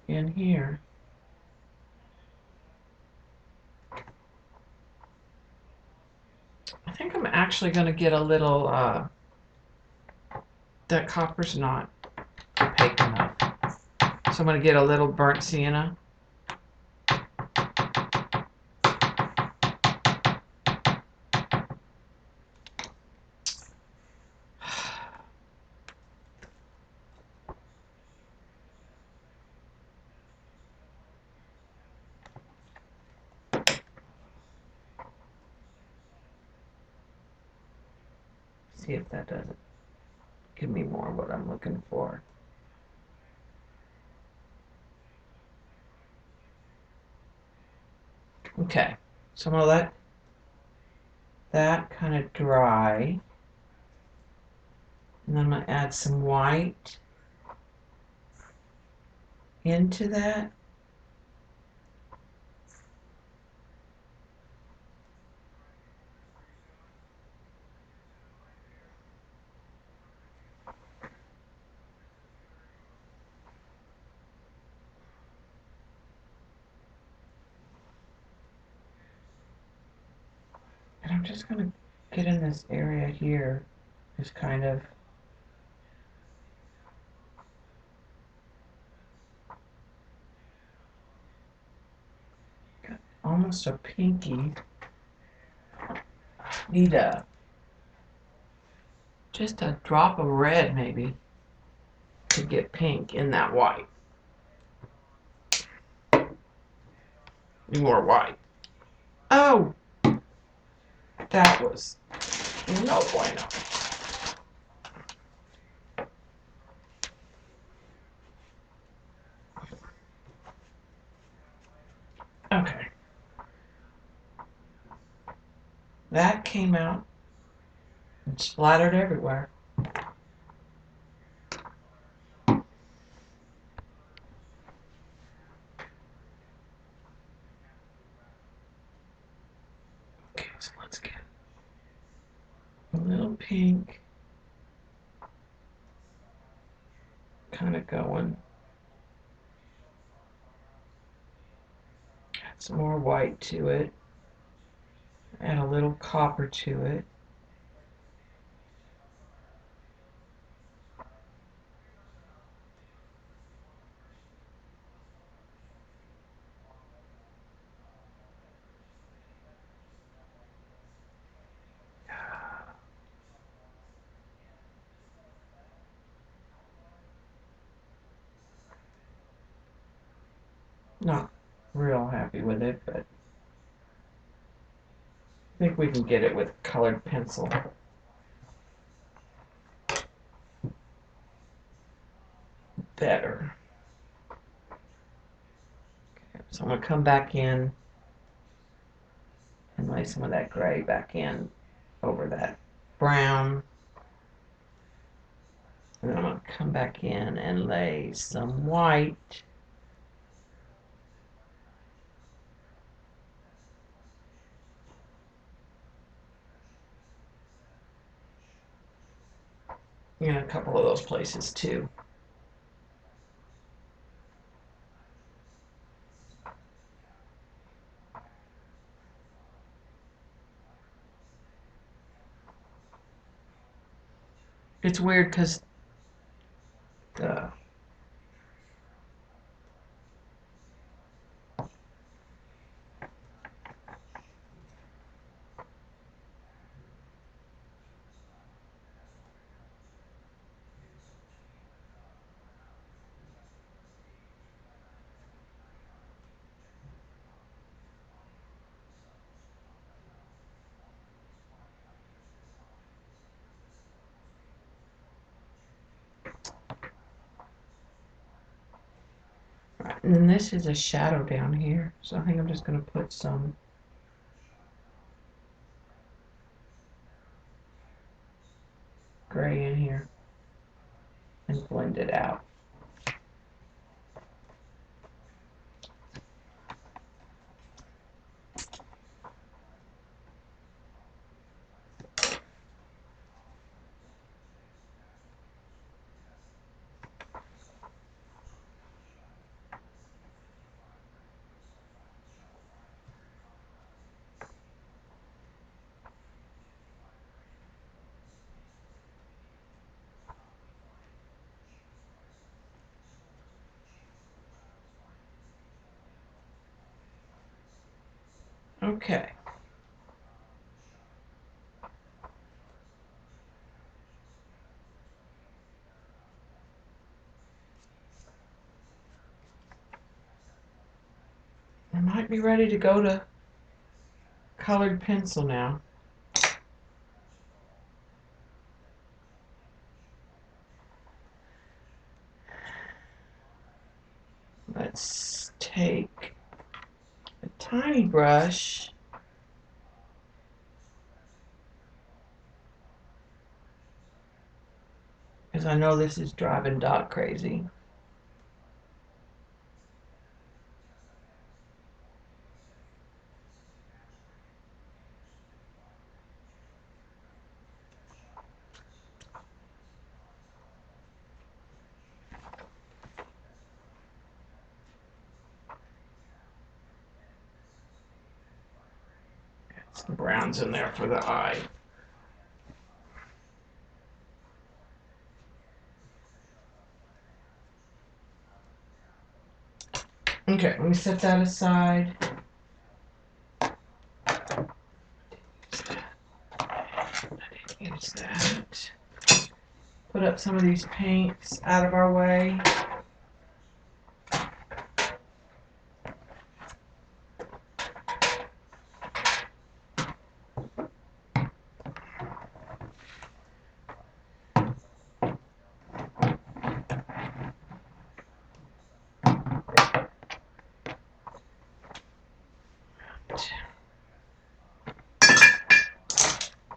in here. I think I'm actually going to get a little, that copper's not opaque enough. So I'm going to get a little burnt sienna. See if that doesn't give me more what I'm looking for. Okay, so I'm going to let that kind of dry. And then I'm going to add some white into that. And I'm just going to get in this area here, just kind of got almost a pinky. Need just a drop of red maybe to get pink in that white. More white. Oh, that was no bueno. Okay. That came out and splattered everywhere. Okay, so let's get a little pink kind of going. Add some more white to it. Add a little copper to it. Not real happy with it, but I think we can get it with colored pencil. Better. Okay, so I'm going to come back in and lay some of that gray back in over that brown. And then I'm going to come back in and lay some white. In a couple of those places too. It's weird because the and then this is a shadow down here, so I think I'm just going to put some gray in here and blend it out. Okay. I might be ready to go to colored pencil now. Let's take a tiny brush because I know this is driving Dot crazy. Some browns in there for the eye. Okay, let me set that aside. Use that. Put up some of these paints out of our way.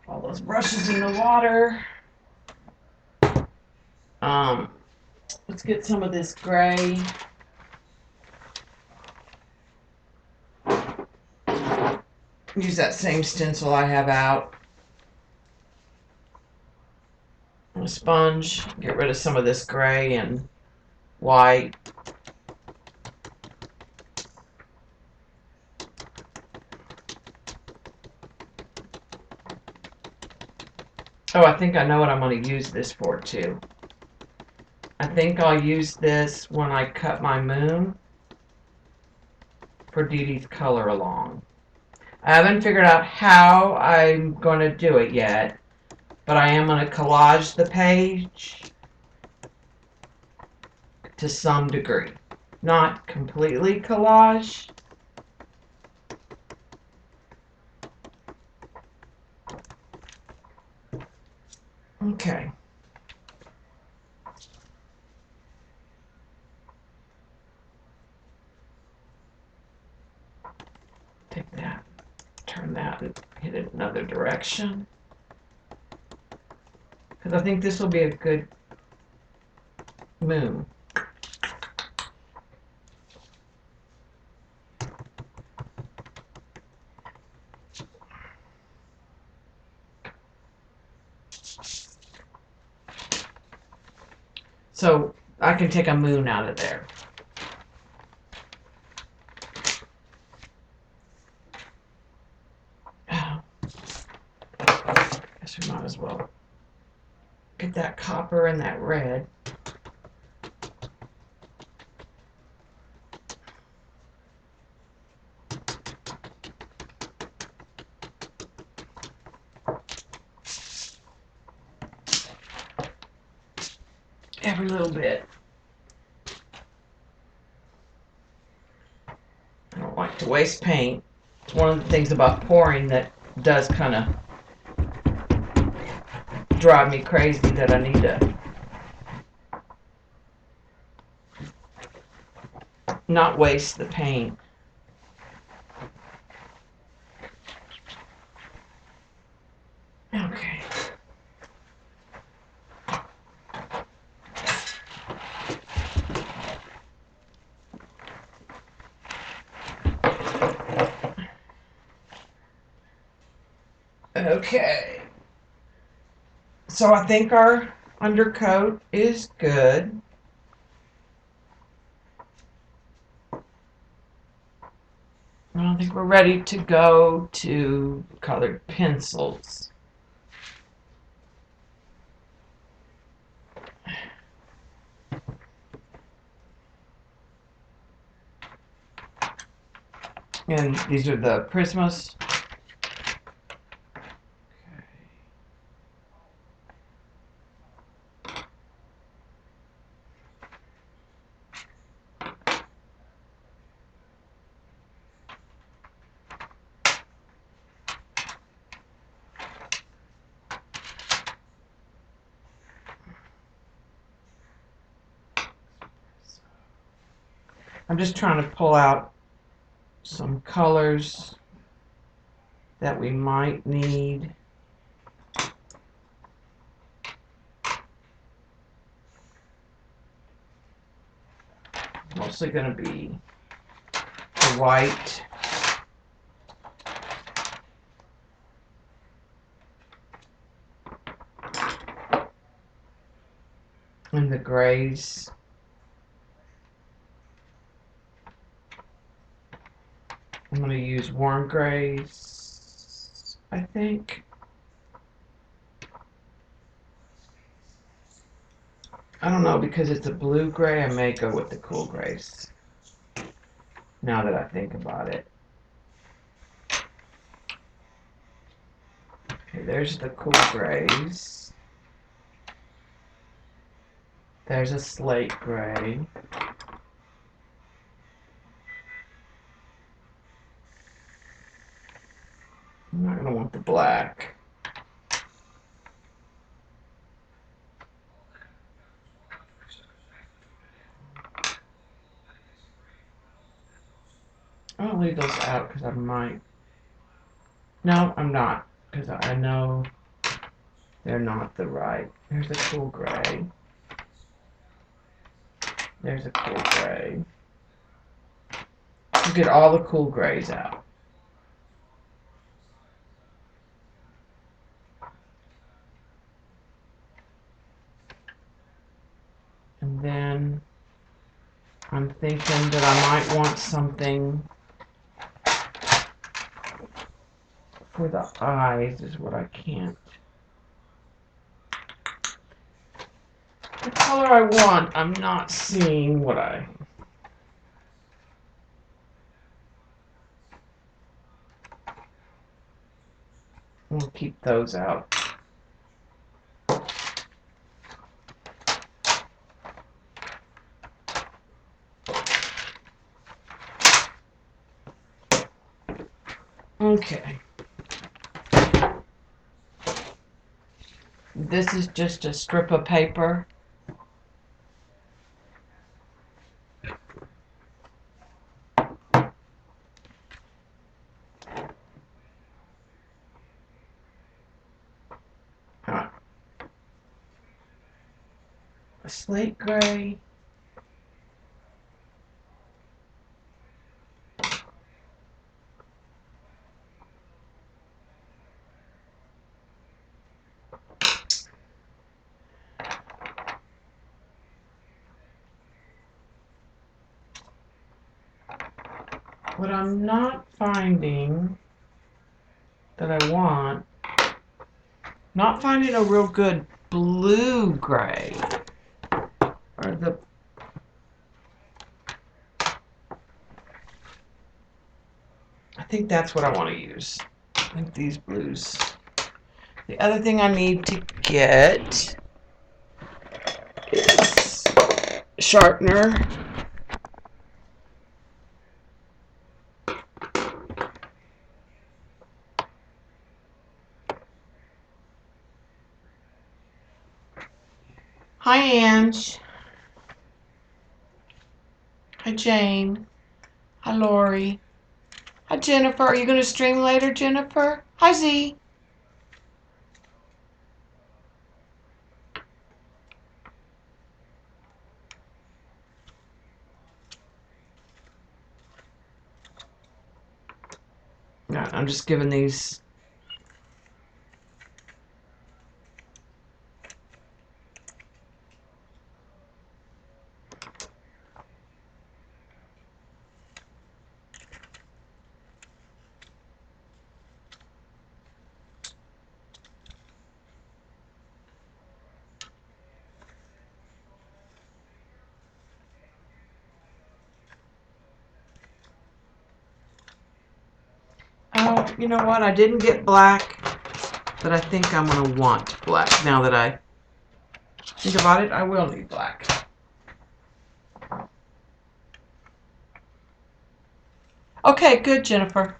All those brushes in the water. Let's get some of this gray. Use that same stencil I have out. A sponge. Get rid of some of this gray and white. Oh, I think I know what I'm going to use this for too. I think I'll use this when I cut my moon for Dee Dee's color along. I haven't figured out how I'm going to do it yet, but I am going to collage the page to some degree. not completely collage. Okay. Take that, turn that, and hit it another direction. Because I think this will be a good moon. So I can take a moon out of there. Oh, guess we might as well get that copper and that red. Every little bit. I don't like to waste paint. It's one of the things about pouring that does kind of drive me crazy, that I need to not waste the paint. Okay. Okay. So I think our undercoat is good. I think we're ready to go to colored pencils. And these are the Prismas. I'm just trying to pull out some colors that we might need. Mostly going to be the white. And the grays. I'm going to use warm grays, I think. I don't know, because it's a blue gray, I may go with the cool grays. Now that I think about it. Okay, there's the cool grays. There's a slate gray. I'm not going to want the black. I'll leave those out because I might. No, I'm not, because I know they're not the right. There's a cool gray. There's a cool gray. We'll get all the cool grays out. And then I'm thinking that I might want something for the eyes, is what I can't. The color I want, I'm not seeing what I. We'll keep those out. Okay. This is just a strip of paper. A slate gray. What I'm not finding that I want, not finding a real good blue gray. Or the I think that's what I want to use. I think these blues. The other thing I need to get is sharpener. Hi, Ange. Hi, Jane. Hi, Lori. Hi, Jennifer. Are you going to stream later, Jennifer? Hi, Z. No, I'm just giving these. Oh, you know what? I didn't get black, but I think I'm going to want black. Now that I think about it, I will need black. Okay, good, Jennifer.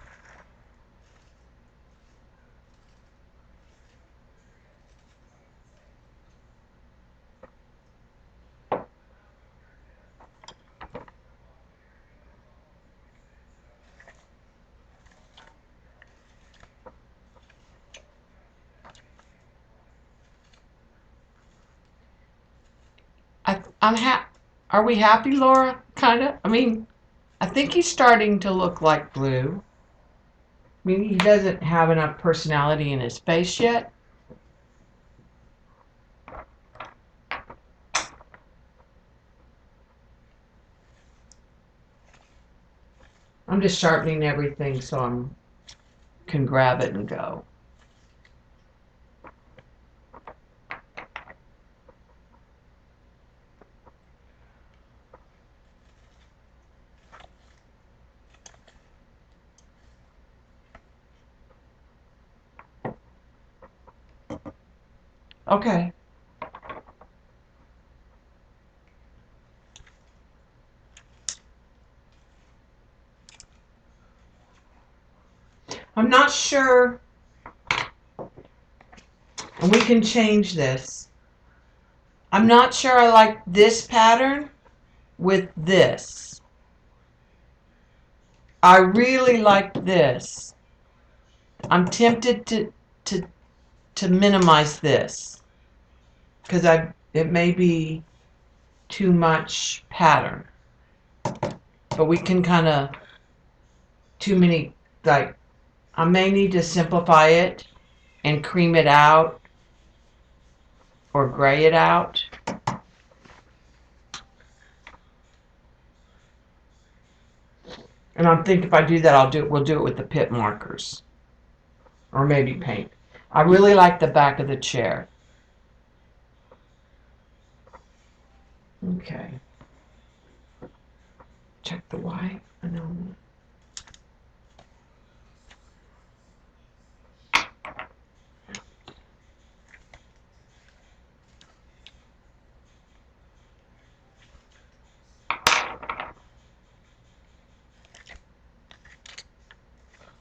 I'm happy. Are we happy, Laura? Kind of. I mean, I think he's starting to look like blue. I mean, he doesn't have enough personality in his face yet. I'm just sharpening everything so I can grab it and go. Okay. I'm not sure, and we can change this. I'm not sure I like this pattern with this. I really like this. I'm tempted to to minimize this because it may be too much pattern. But we can kind of too many, like, I may need to simplify it and cream it out or gray it out. And I'm thinking if I do that, we'll do it with the pit markers or maybe paint. I really like the back of the chair. Okay. Check the white. I know.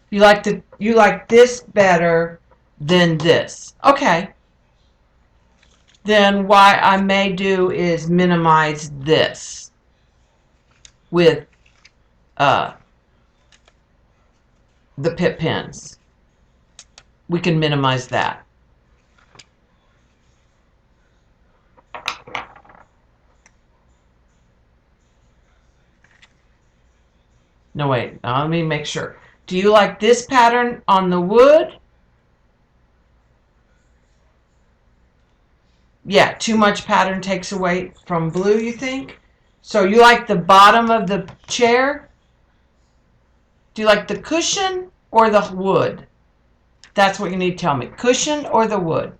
You like this better than this. Okay. Then what I may do is minimize this with uh, the Pitt pens. We can minimize that. No, wait. Now let me make sure. Do you like this pattern on the wood? Yeah, too much pattern takes away from blue, you think? So you like the bottom of the chair? Do you like the cushion or the wood? That's what you need to tell me. Cushion or the wood?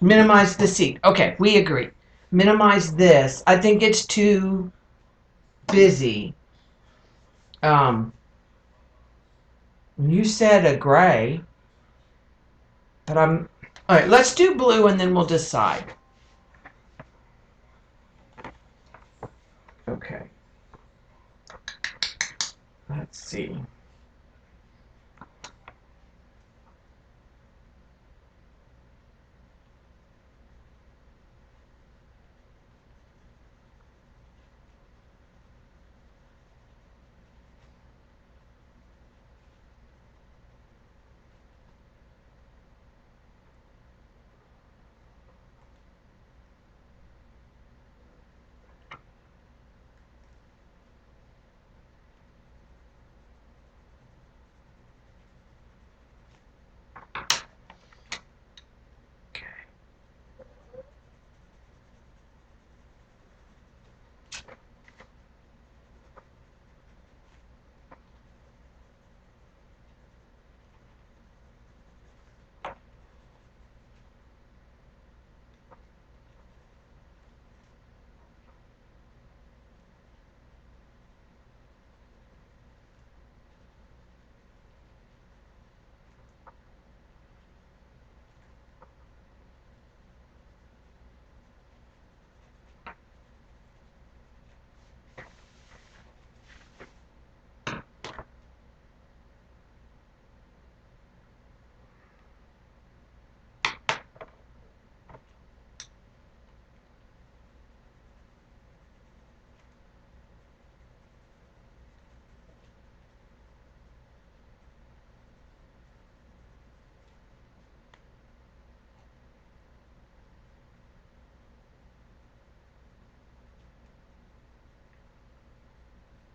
Minimize the seat. Okay, we agree. Minimize this. I think it's too busy. Um, you said a gray, but I'm... All right, let's do blue and then we'll decide. Okay. Let's see.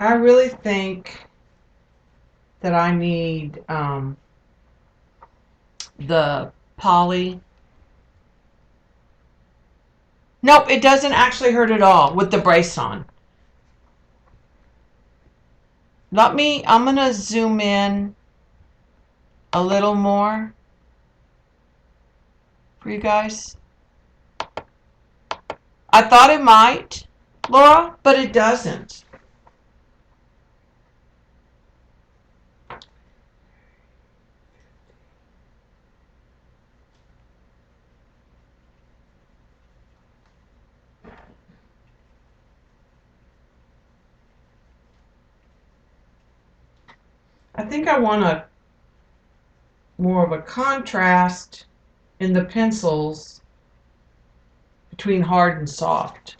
I really think that I need the poly. Nope, it doesn't actually hurt at all with the brace on. I'm going to zoom in a little more for you guys. I thought it might, Laura, but it doesn't. I think I want more of a contrast in the pencils between hard and soft.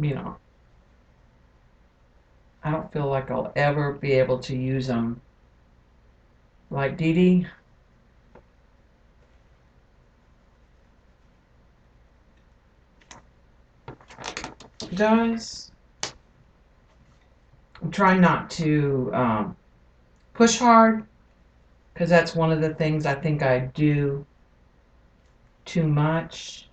You know, I don't feel like I'll ever be able to use them like Dee Dee does. I'm trying not to push hard because that's one of the things I think I do too much.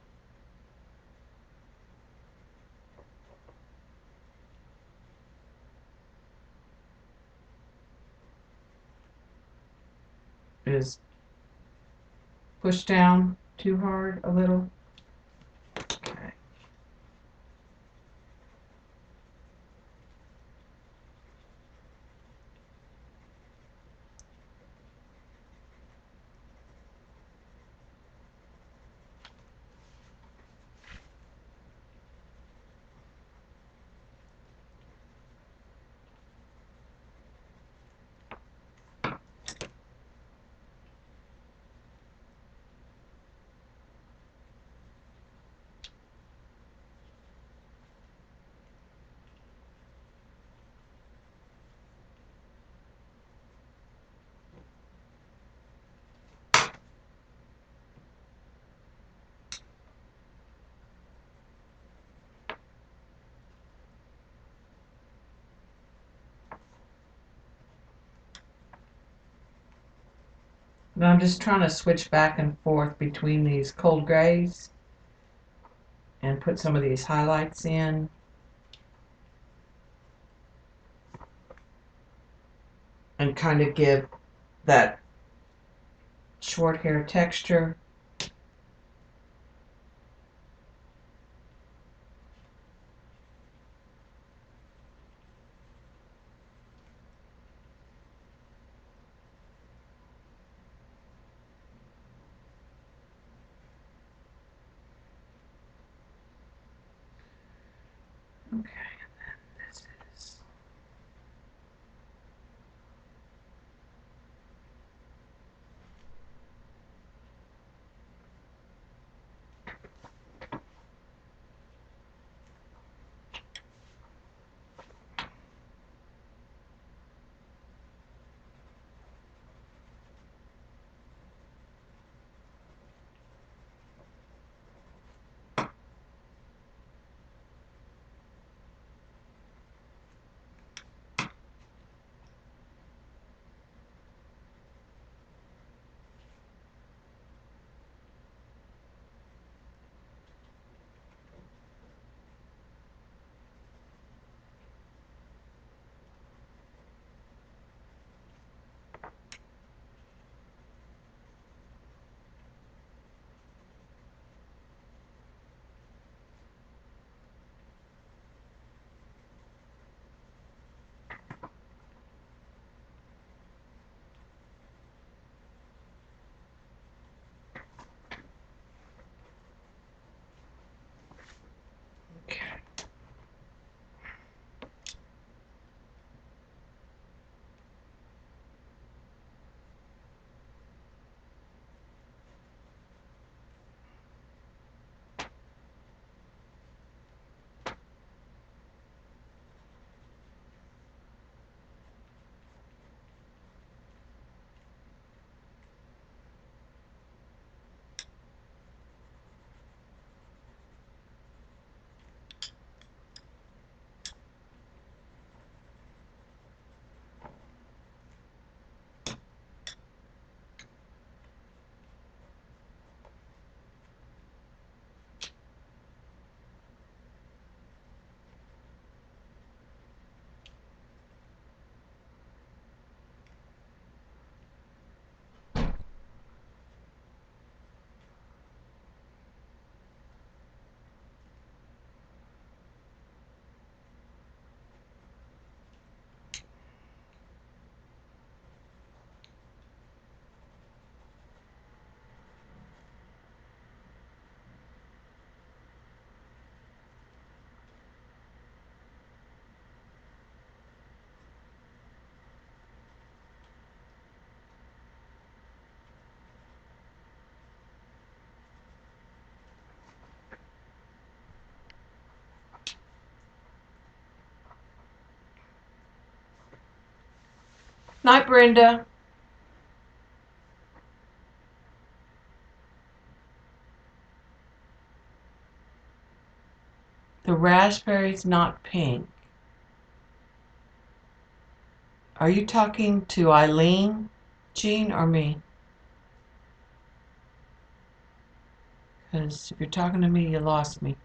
Is push down too hard a little. Okay. And I'm just trying to switch back and forth between these cold grays and put some of these highlights in. And kind of give that short hair texture. Okay, and then this is okay. Night, Brenda. The raspberry's not pink. Are you talking to Eileen, Jean, or me? Because if you're talking to me, you lost me.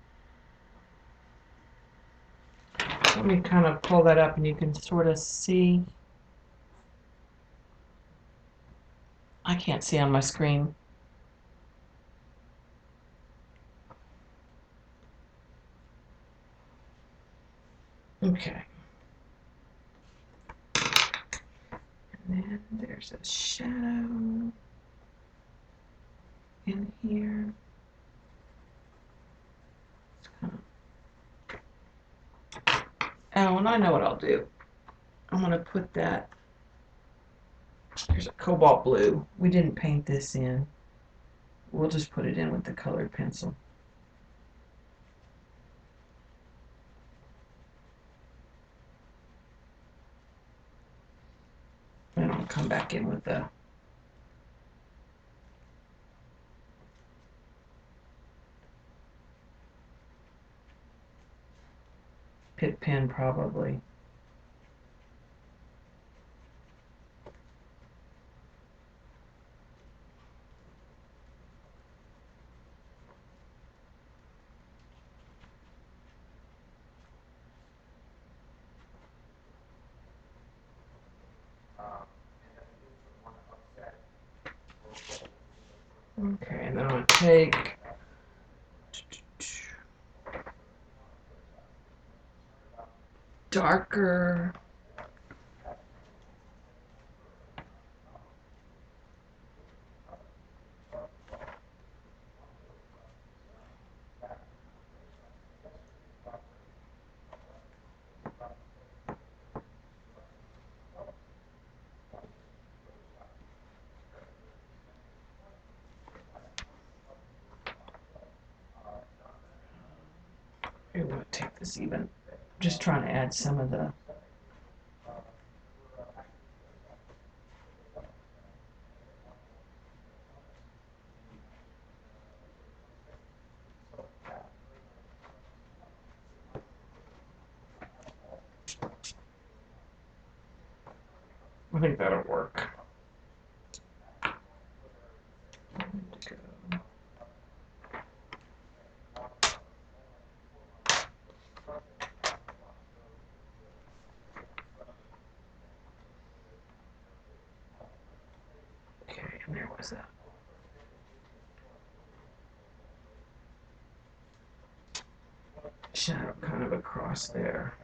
Let me kind of pull that up and you can sort of see. I can't see on my screen. Okay. And then there's a shadow in here. Oh, and I know what I'll do. I'm going to put that. There's a cobalt blue. We didn't paint this in. We'll just put it in with the colored pencil. And I'll come back in with the Pitt pen probably. take darker. Maybe we'll take this even. Just trying to add some of the. I think that'll work. Okay, and there was that. Shadow kind of across there.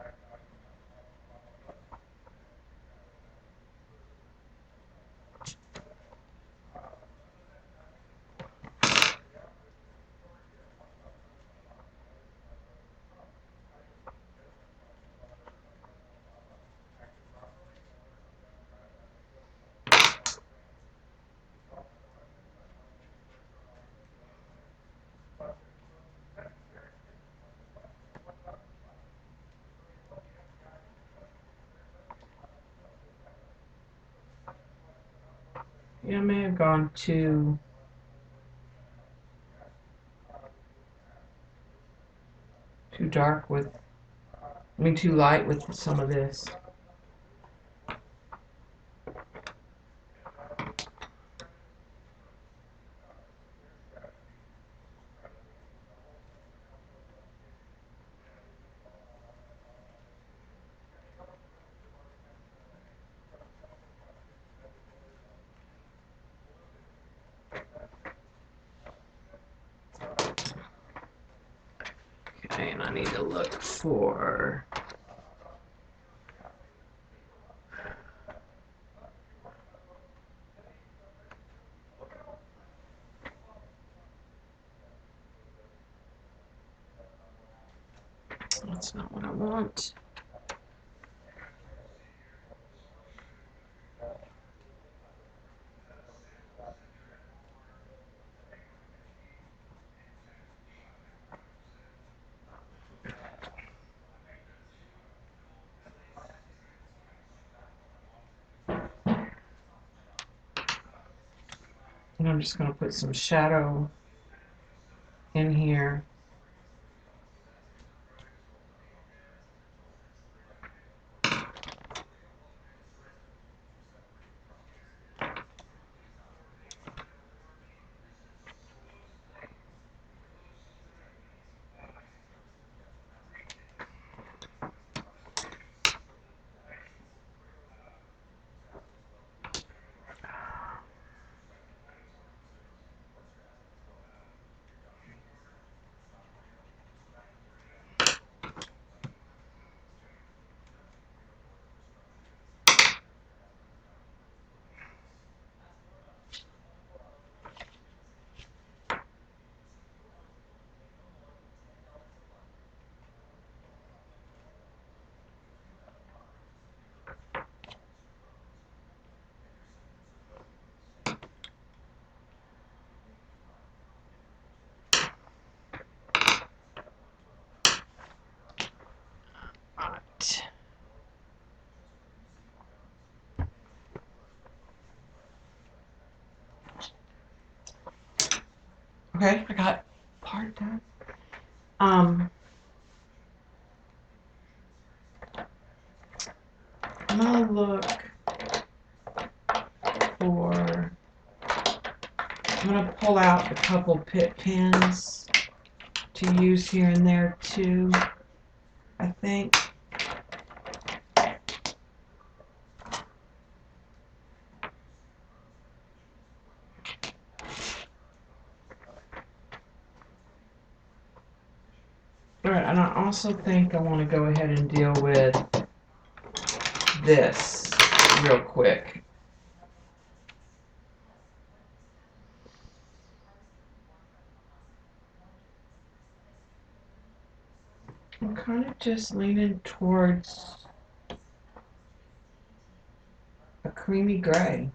Yeah, I may have gone too dark with, too light with some of this. Okay, and I need to look for. That's not what I want. And I'm just going to put some shadow in here. Right. Okay, I got part done. I'm gonna look for. I'm gonna pull out a couple pit pins to use here and there too, I think. Alright, and I also think I want to go ahead and deal with this real quick. I'm kind of just leaning towards a creamy gray.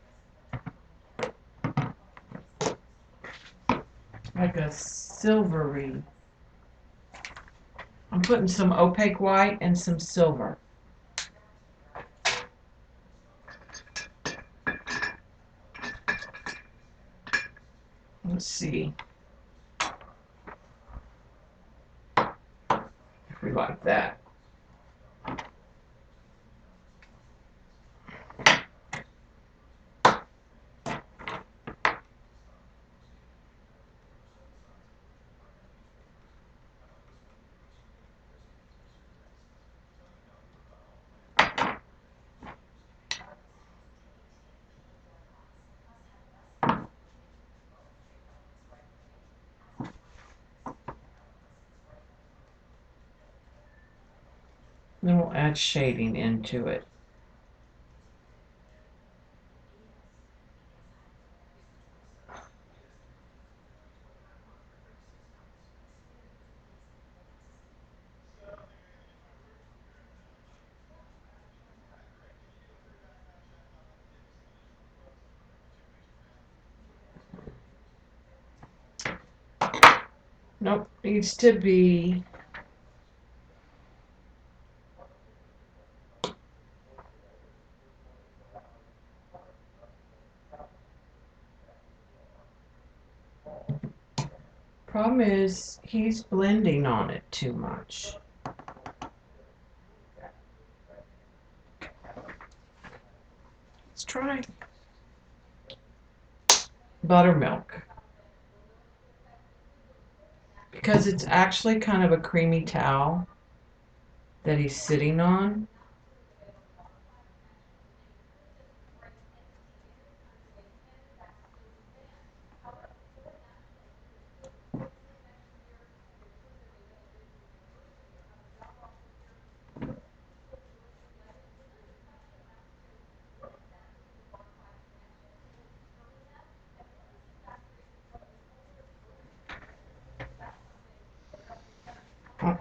Like a silvery. I'm putting some opaque white and some silver. Let's see if we like that. Then we'll add shading into it. Nope, needs to be problem is he's blending on it too much. Let's try buttermilk. Because it's actually kind of a creamy towel that he's sitting on.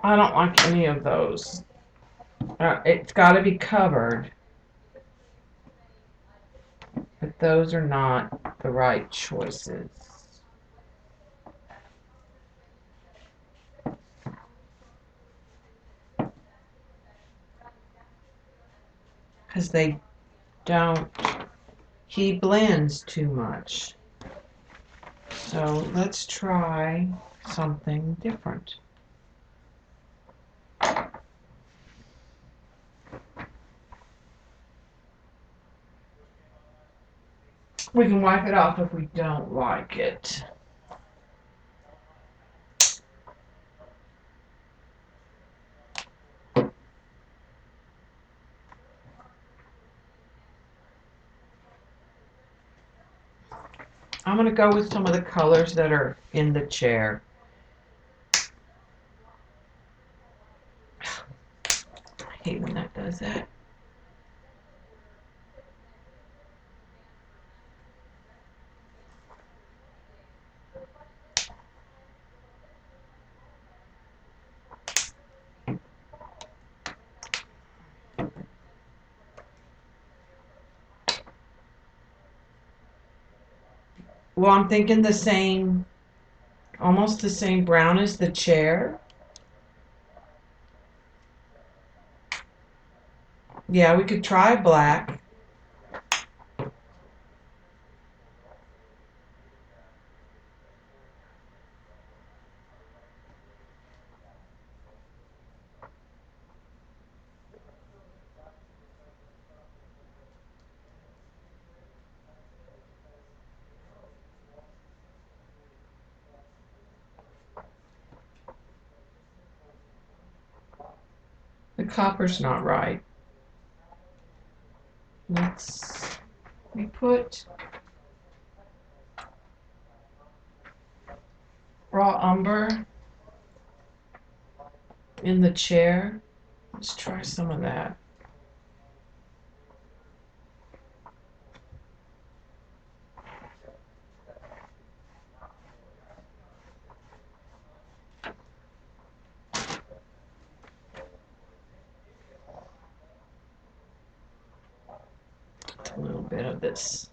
I don't like any of those. It's got to be covered. But those are not the right choices. Because they don't, he blends too much. So let's try something different. We can wipe it off if we don't like it. I'm going to go with some of the colors that are in the chair. I hate when that does that. Well, I'm thinking the same, almost the same brown as the chair. Yeah, we could try black. The copper's not right. We put raw umber. in the chair. Let's try some of that. A little bit of this.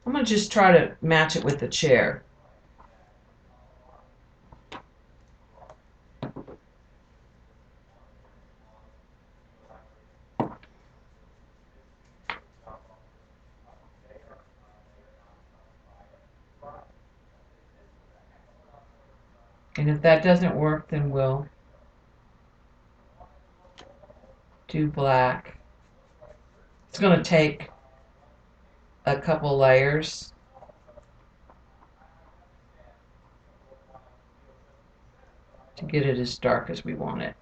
I'm going to just try to match it with the chair. And if that doesn't work, then we'll do black. It's going to take a couple layers. To get it as dark as we want it.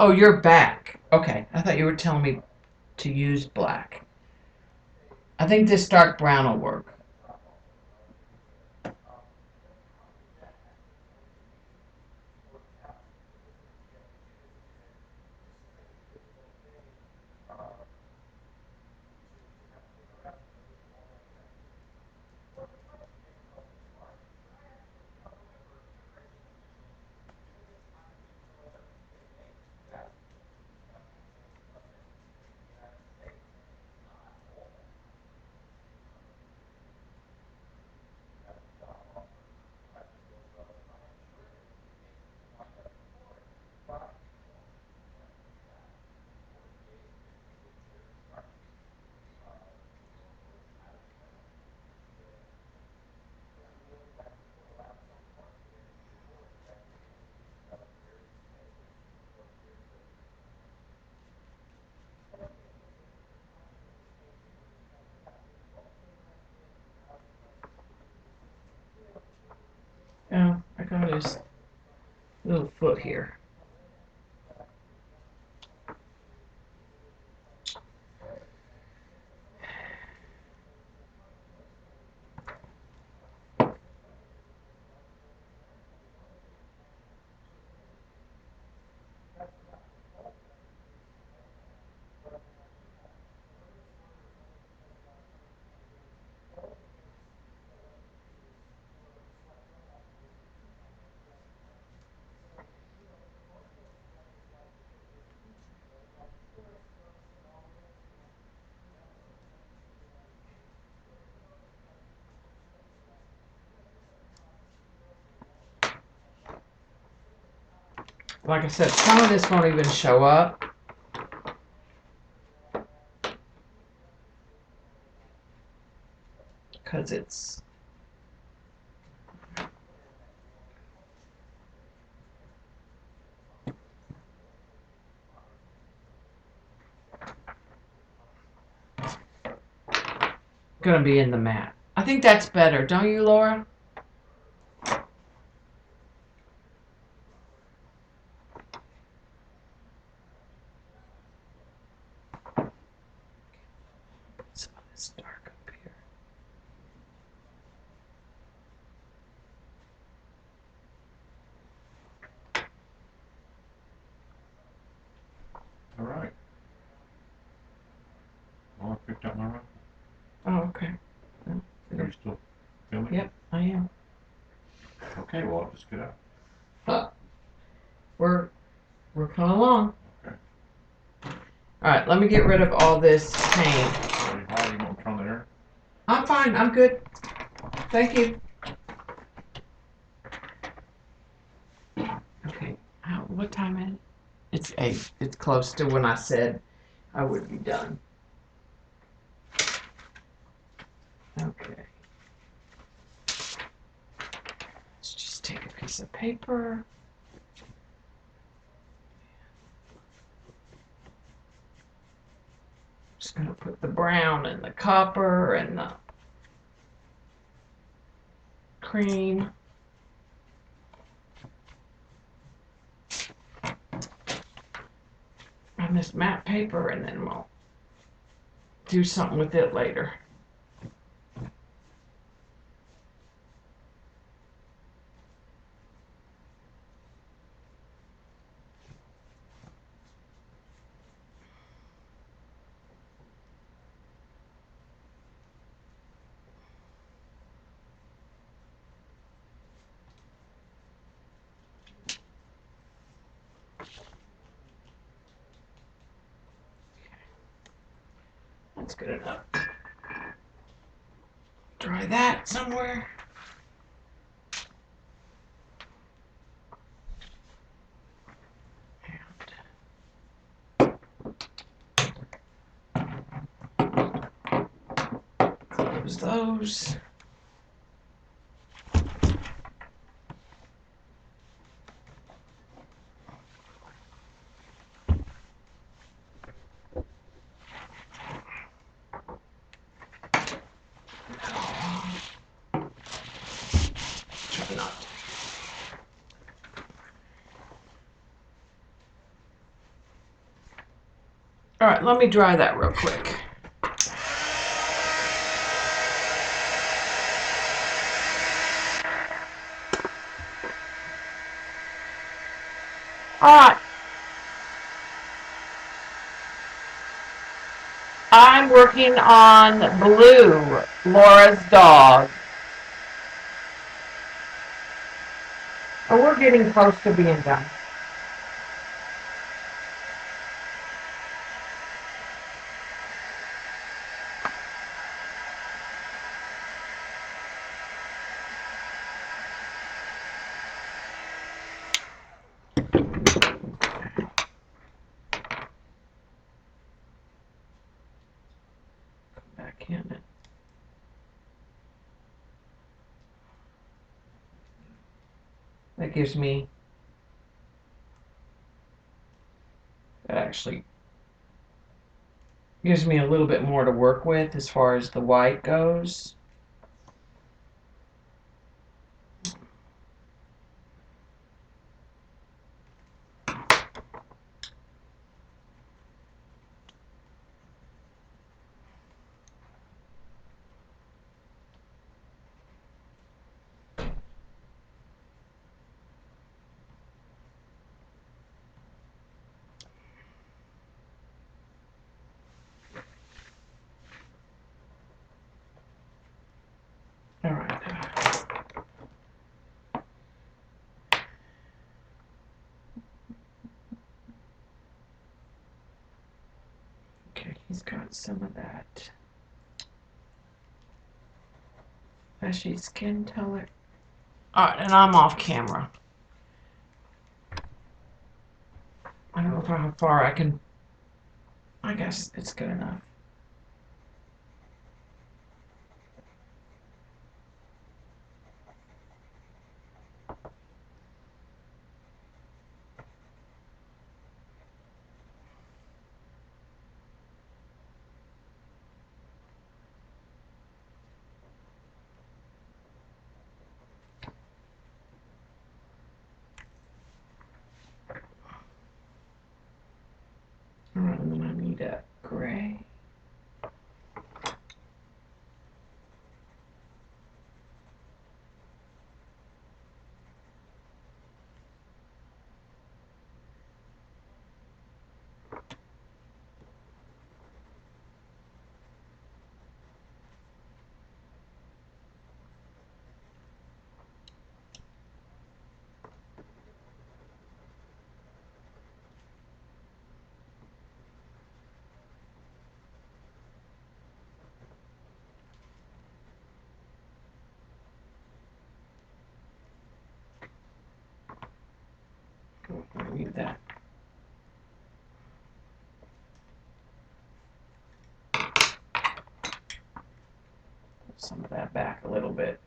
Oh, you're back. Okay, I thought you were telling me to use black. I think this dark brown will work. Oh, I got his little foot here. Like I said, some of this won't even show up. Because it's going to be in the mat. I think that's better, don't you, Laura? Some of this dark up here. All right. Well, I picked up my rifle. Oh, okay. Are you still filming? Yep, I am. Okay, well, I'll just get out. We're coming along. Okay. All right, let me get rid of all this paint. Very hot. You want to turn the air? I'm fine. I'm good. Thank you. What time is it? It's 8. It's close to when I said I would be done. Okay. Let's just take a piece of paper. Just gonna put the brown and the copper and the cream. On this matte paper, and then we'll do something with it later. That's good enough. Try that somewhere. Close those. Try not to. All right, let me dry that real quick. All right. I'm working on Blue, Laura's dog. Oh, we're getting close to being done. Back in it. That gives me, that actually gives me a little bit more to work with as far as the white goes. All right. Okay, he's got some of that fleshy skin color. All right, and I'm off camera. I don't know how far I can. I guess it's good enough. All right, and then I need a gray. I need that. Some of that back a little bit.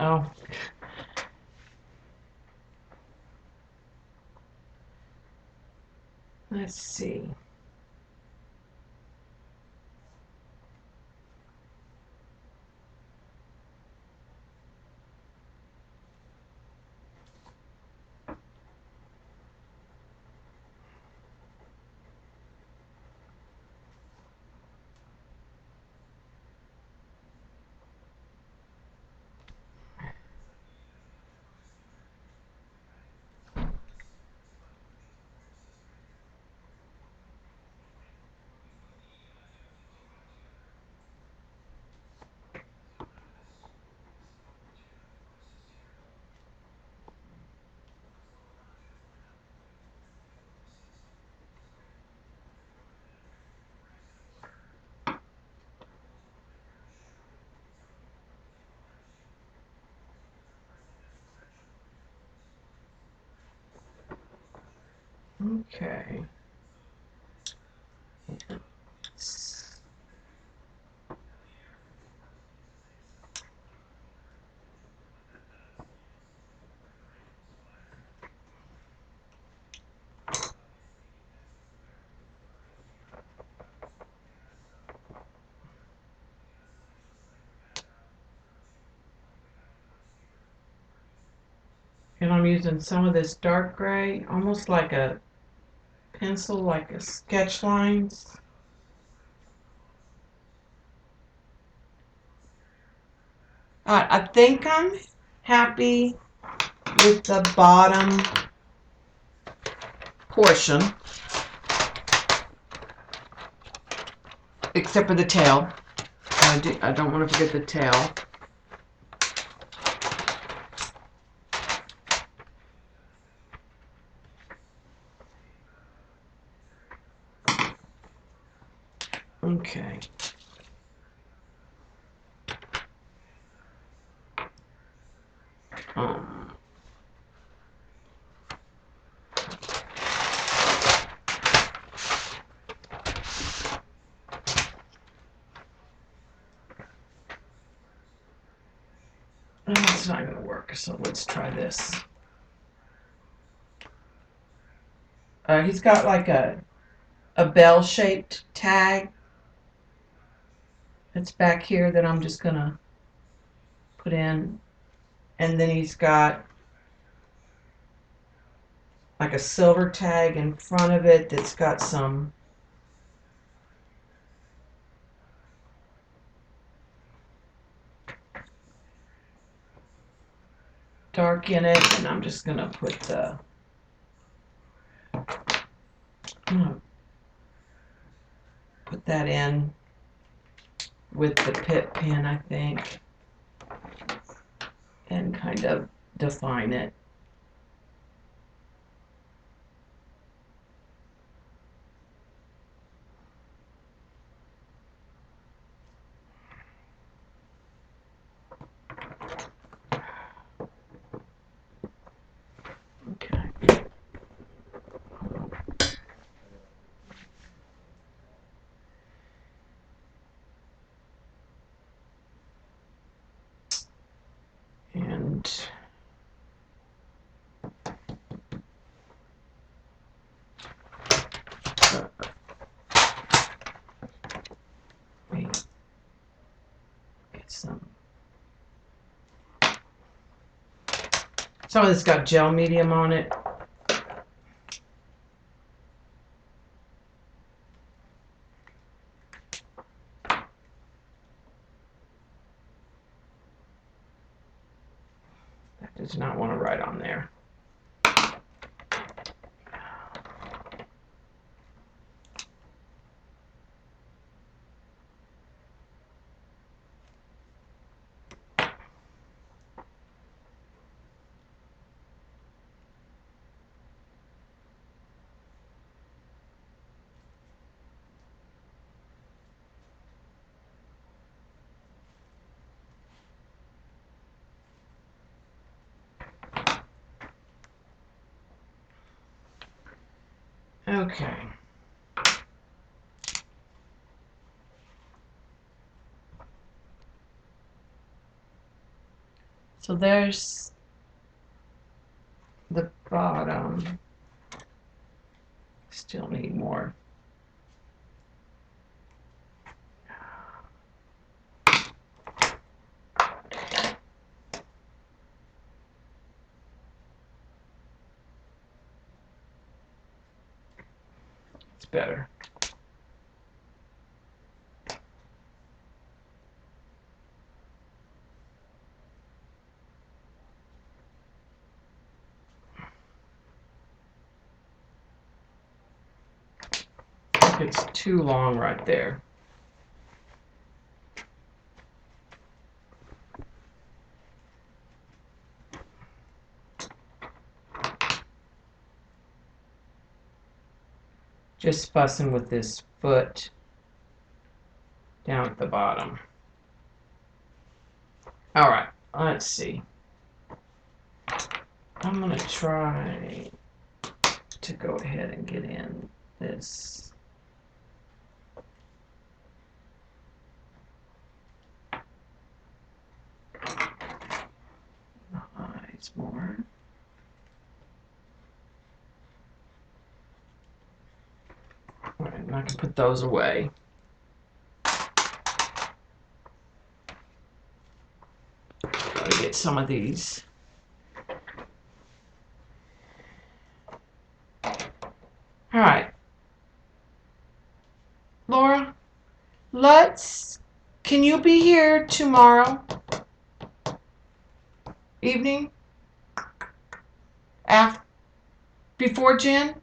Oh. Let's see. Okay. And I'm using some of this dark gray, almost like a pencil, like a sketch lines. I think I'm happy with the bottom portion, except for the tail. I don't want to forget the tail. Okay. Um, It's not going to work, so let's try this. He's got like a bell-shaped tag that's back here that I'm just going to put in. And then he's got like a silver tag in front of it that's got some dark in it, and I'm just gonna put the, I'm gonna put that in with the Pitt pen, I think, and kind of define it. Okay. And wait, get some of this got gel medium on it. That does not want to write on there. Okay. So there's the bottom. Still need more. It's better. It's too long right there. Just fussing with this foot down at the bottom. All right, let's see. I'm gonna try to go ahead and get in this. Eyes more. All right, and I can put those away. Gotta get some of these. All right, Laura, can you be here tomorrow evening? Before Jen?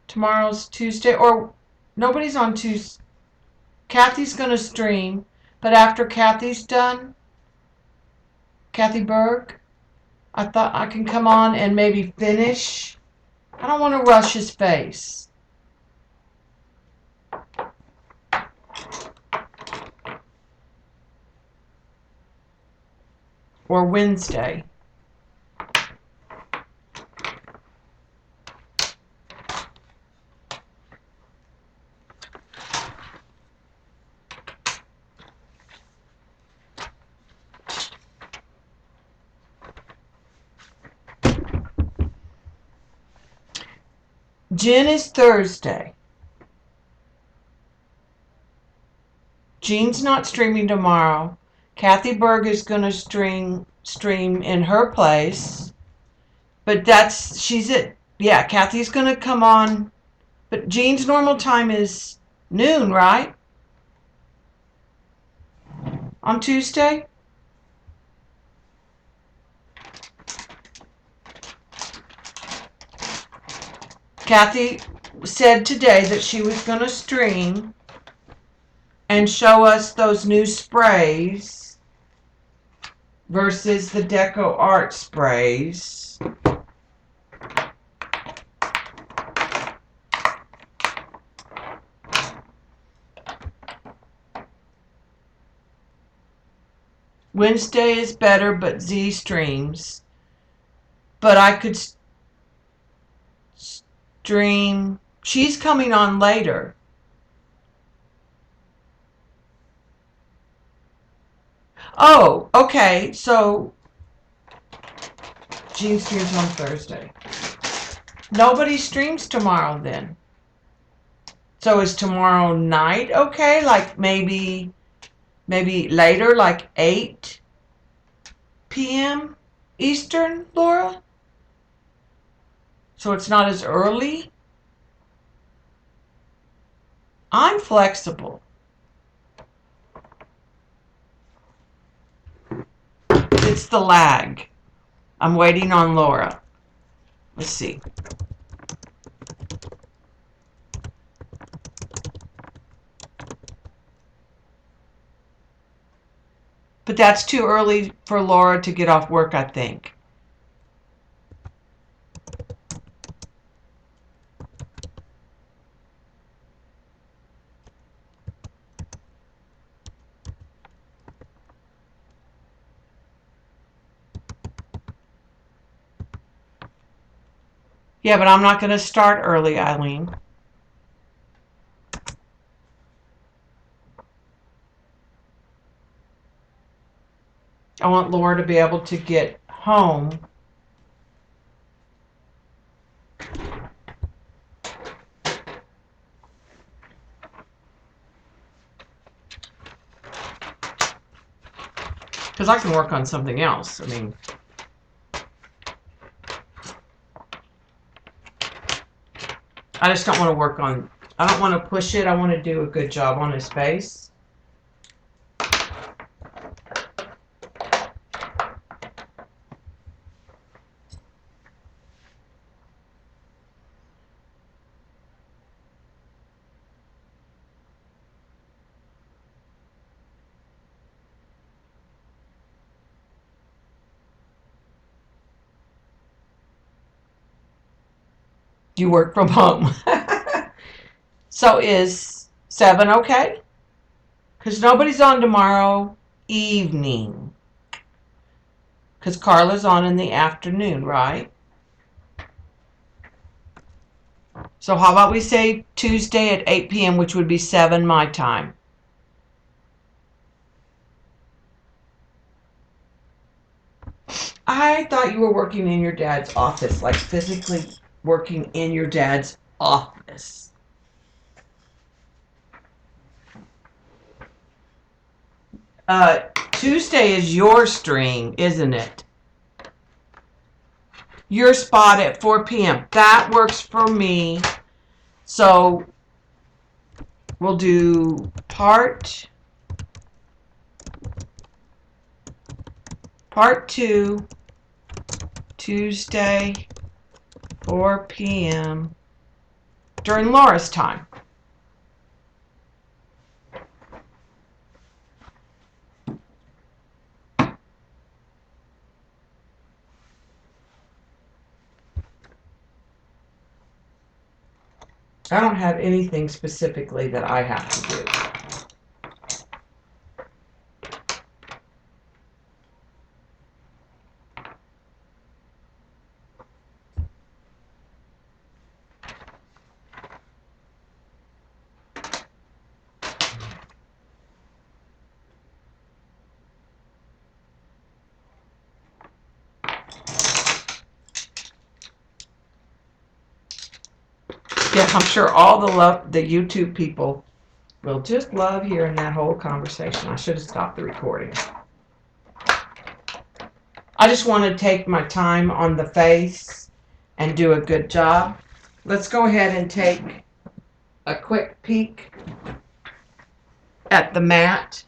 Tomorrow's Tuesday, or nobody's on Tuesday. Kathy's gonna stream, but after Kathy's done, Kathy Berg, I thought I can come on and maybe finish. I don't want to rush his face. Or Wednesday. Jen is Thursday. Jean's not streaming tomorrow. Kathy Berg is going to stream in her place. But Kathy's going to come on. But Jean's normal time is noon, right? on Tuesday? Kathy said today that she was going to stream and show us those new sprays versus the Deco Art sprays. Wednesday is better, but Z streams. But I could stream. She's coming on later. Oh, okay. So Jean streams on Thursday. Nobody streams tomorrow then. So is tomorrow night okay? Like maybe later, like 8 p.m. Eastern, Laura? So it's not as early? I'm flexible. It's the lag. I'm waiting on Laura. Let's see. But that's too early for Laura to get off work, I think. Yeah, but I'm not going to start early, Eileen. I want Laura to be able to get home. Because I can work on something else. I mean, I just don't want to work on, I don't want to push it. I want to do a good job on his face. You work from home. So is 7 okay? Because nobody's on tomorrow evening. Because Carla's on in the afternoon, right? So how about we say Tuesday at 8 p.m., which would be 7 my time. I thought you were working in your dad's office, like physically working in your dad's office. Tuesday is your stream, isn't it? Your spot at 4 p.m. That works for me. So we'll do part 2, Tuesday, 4 p.m. during Laura's time. I don't have anything specifically that I have to do. Yeah, I'm sure all the YouTube people will just love hearing that whole conversation. I should have stopped the recording. I just want to take my time on the face and do a good job. Let's go ahead and take a quick peek at the mat.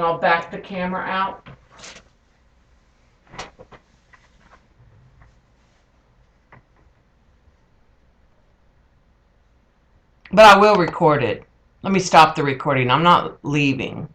And I'll back the camera out. But I will record it. Let me stop the recording. I'm not leaving.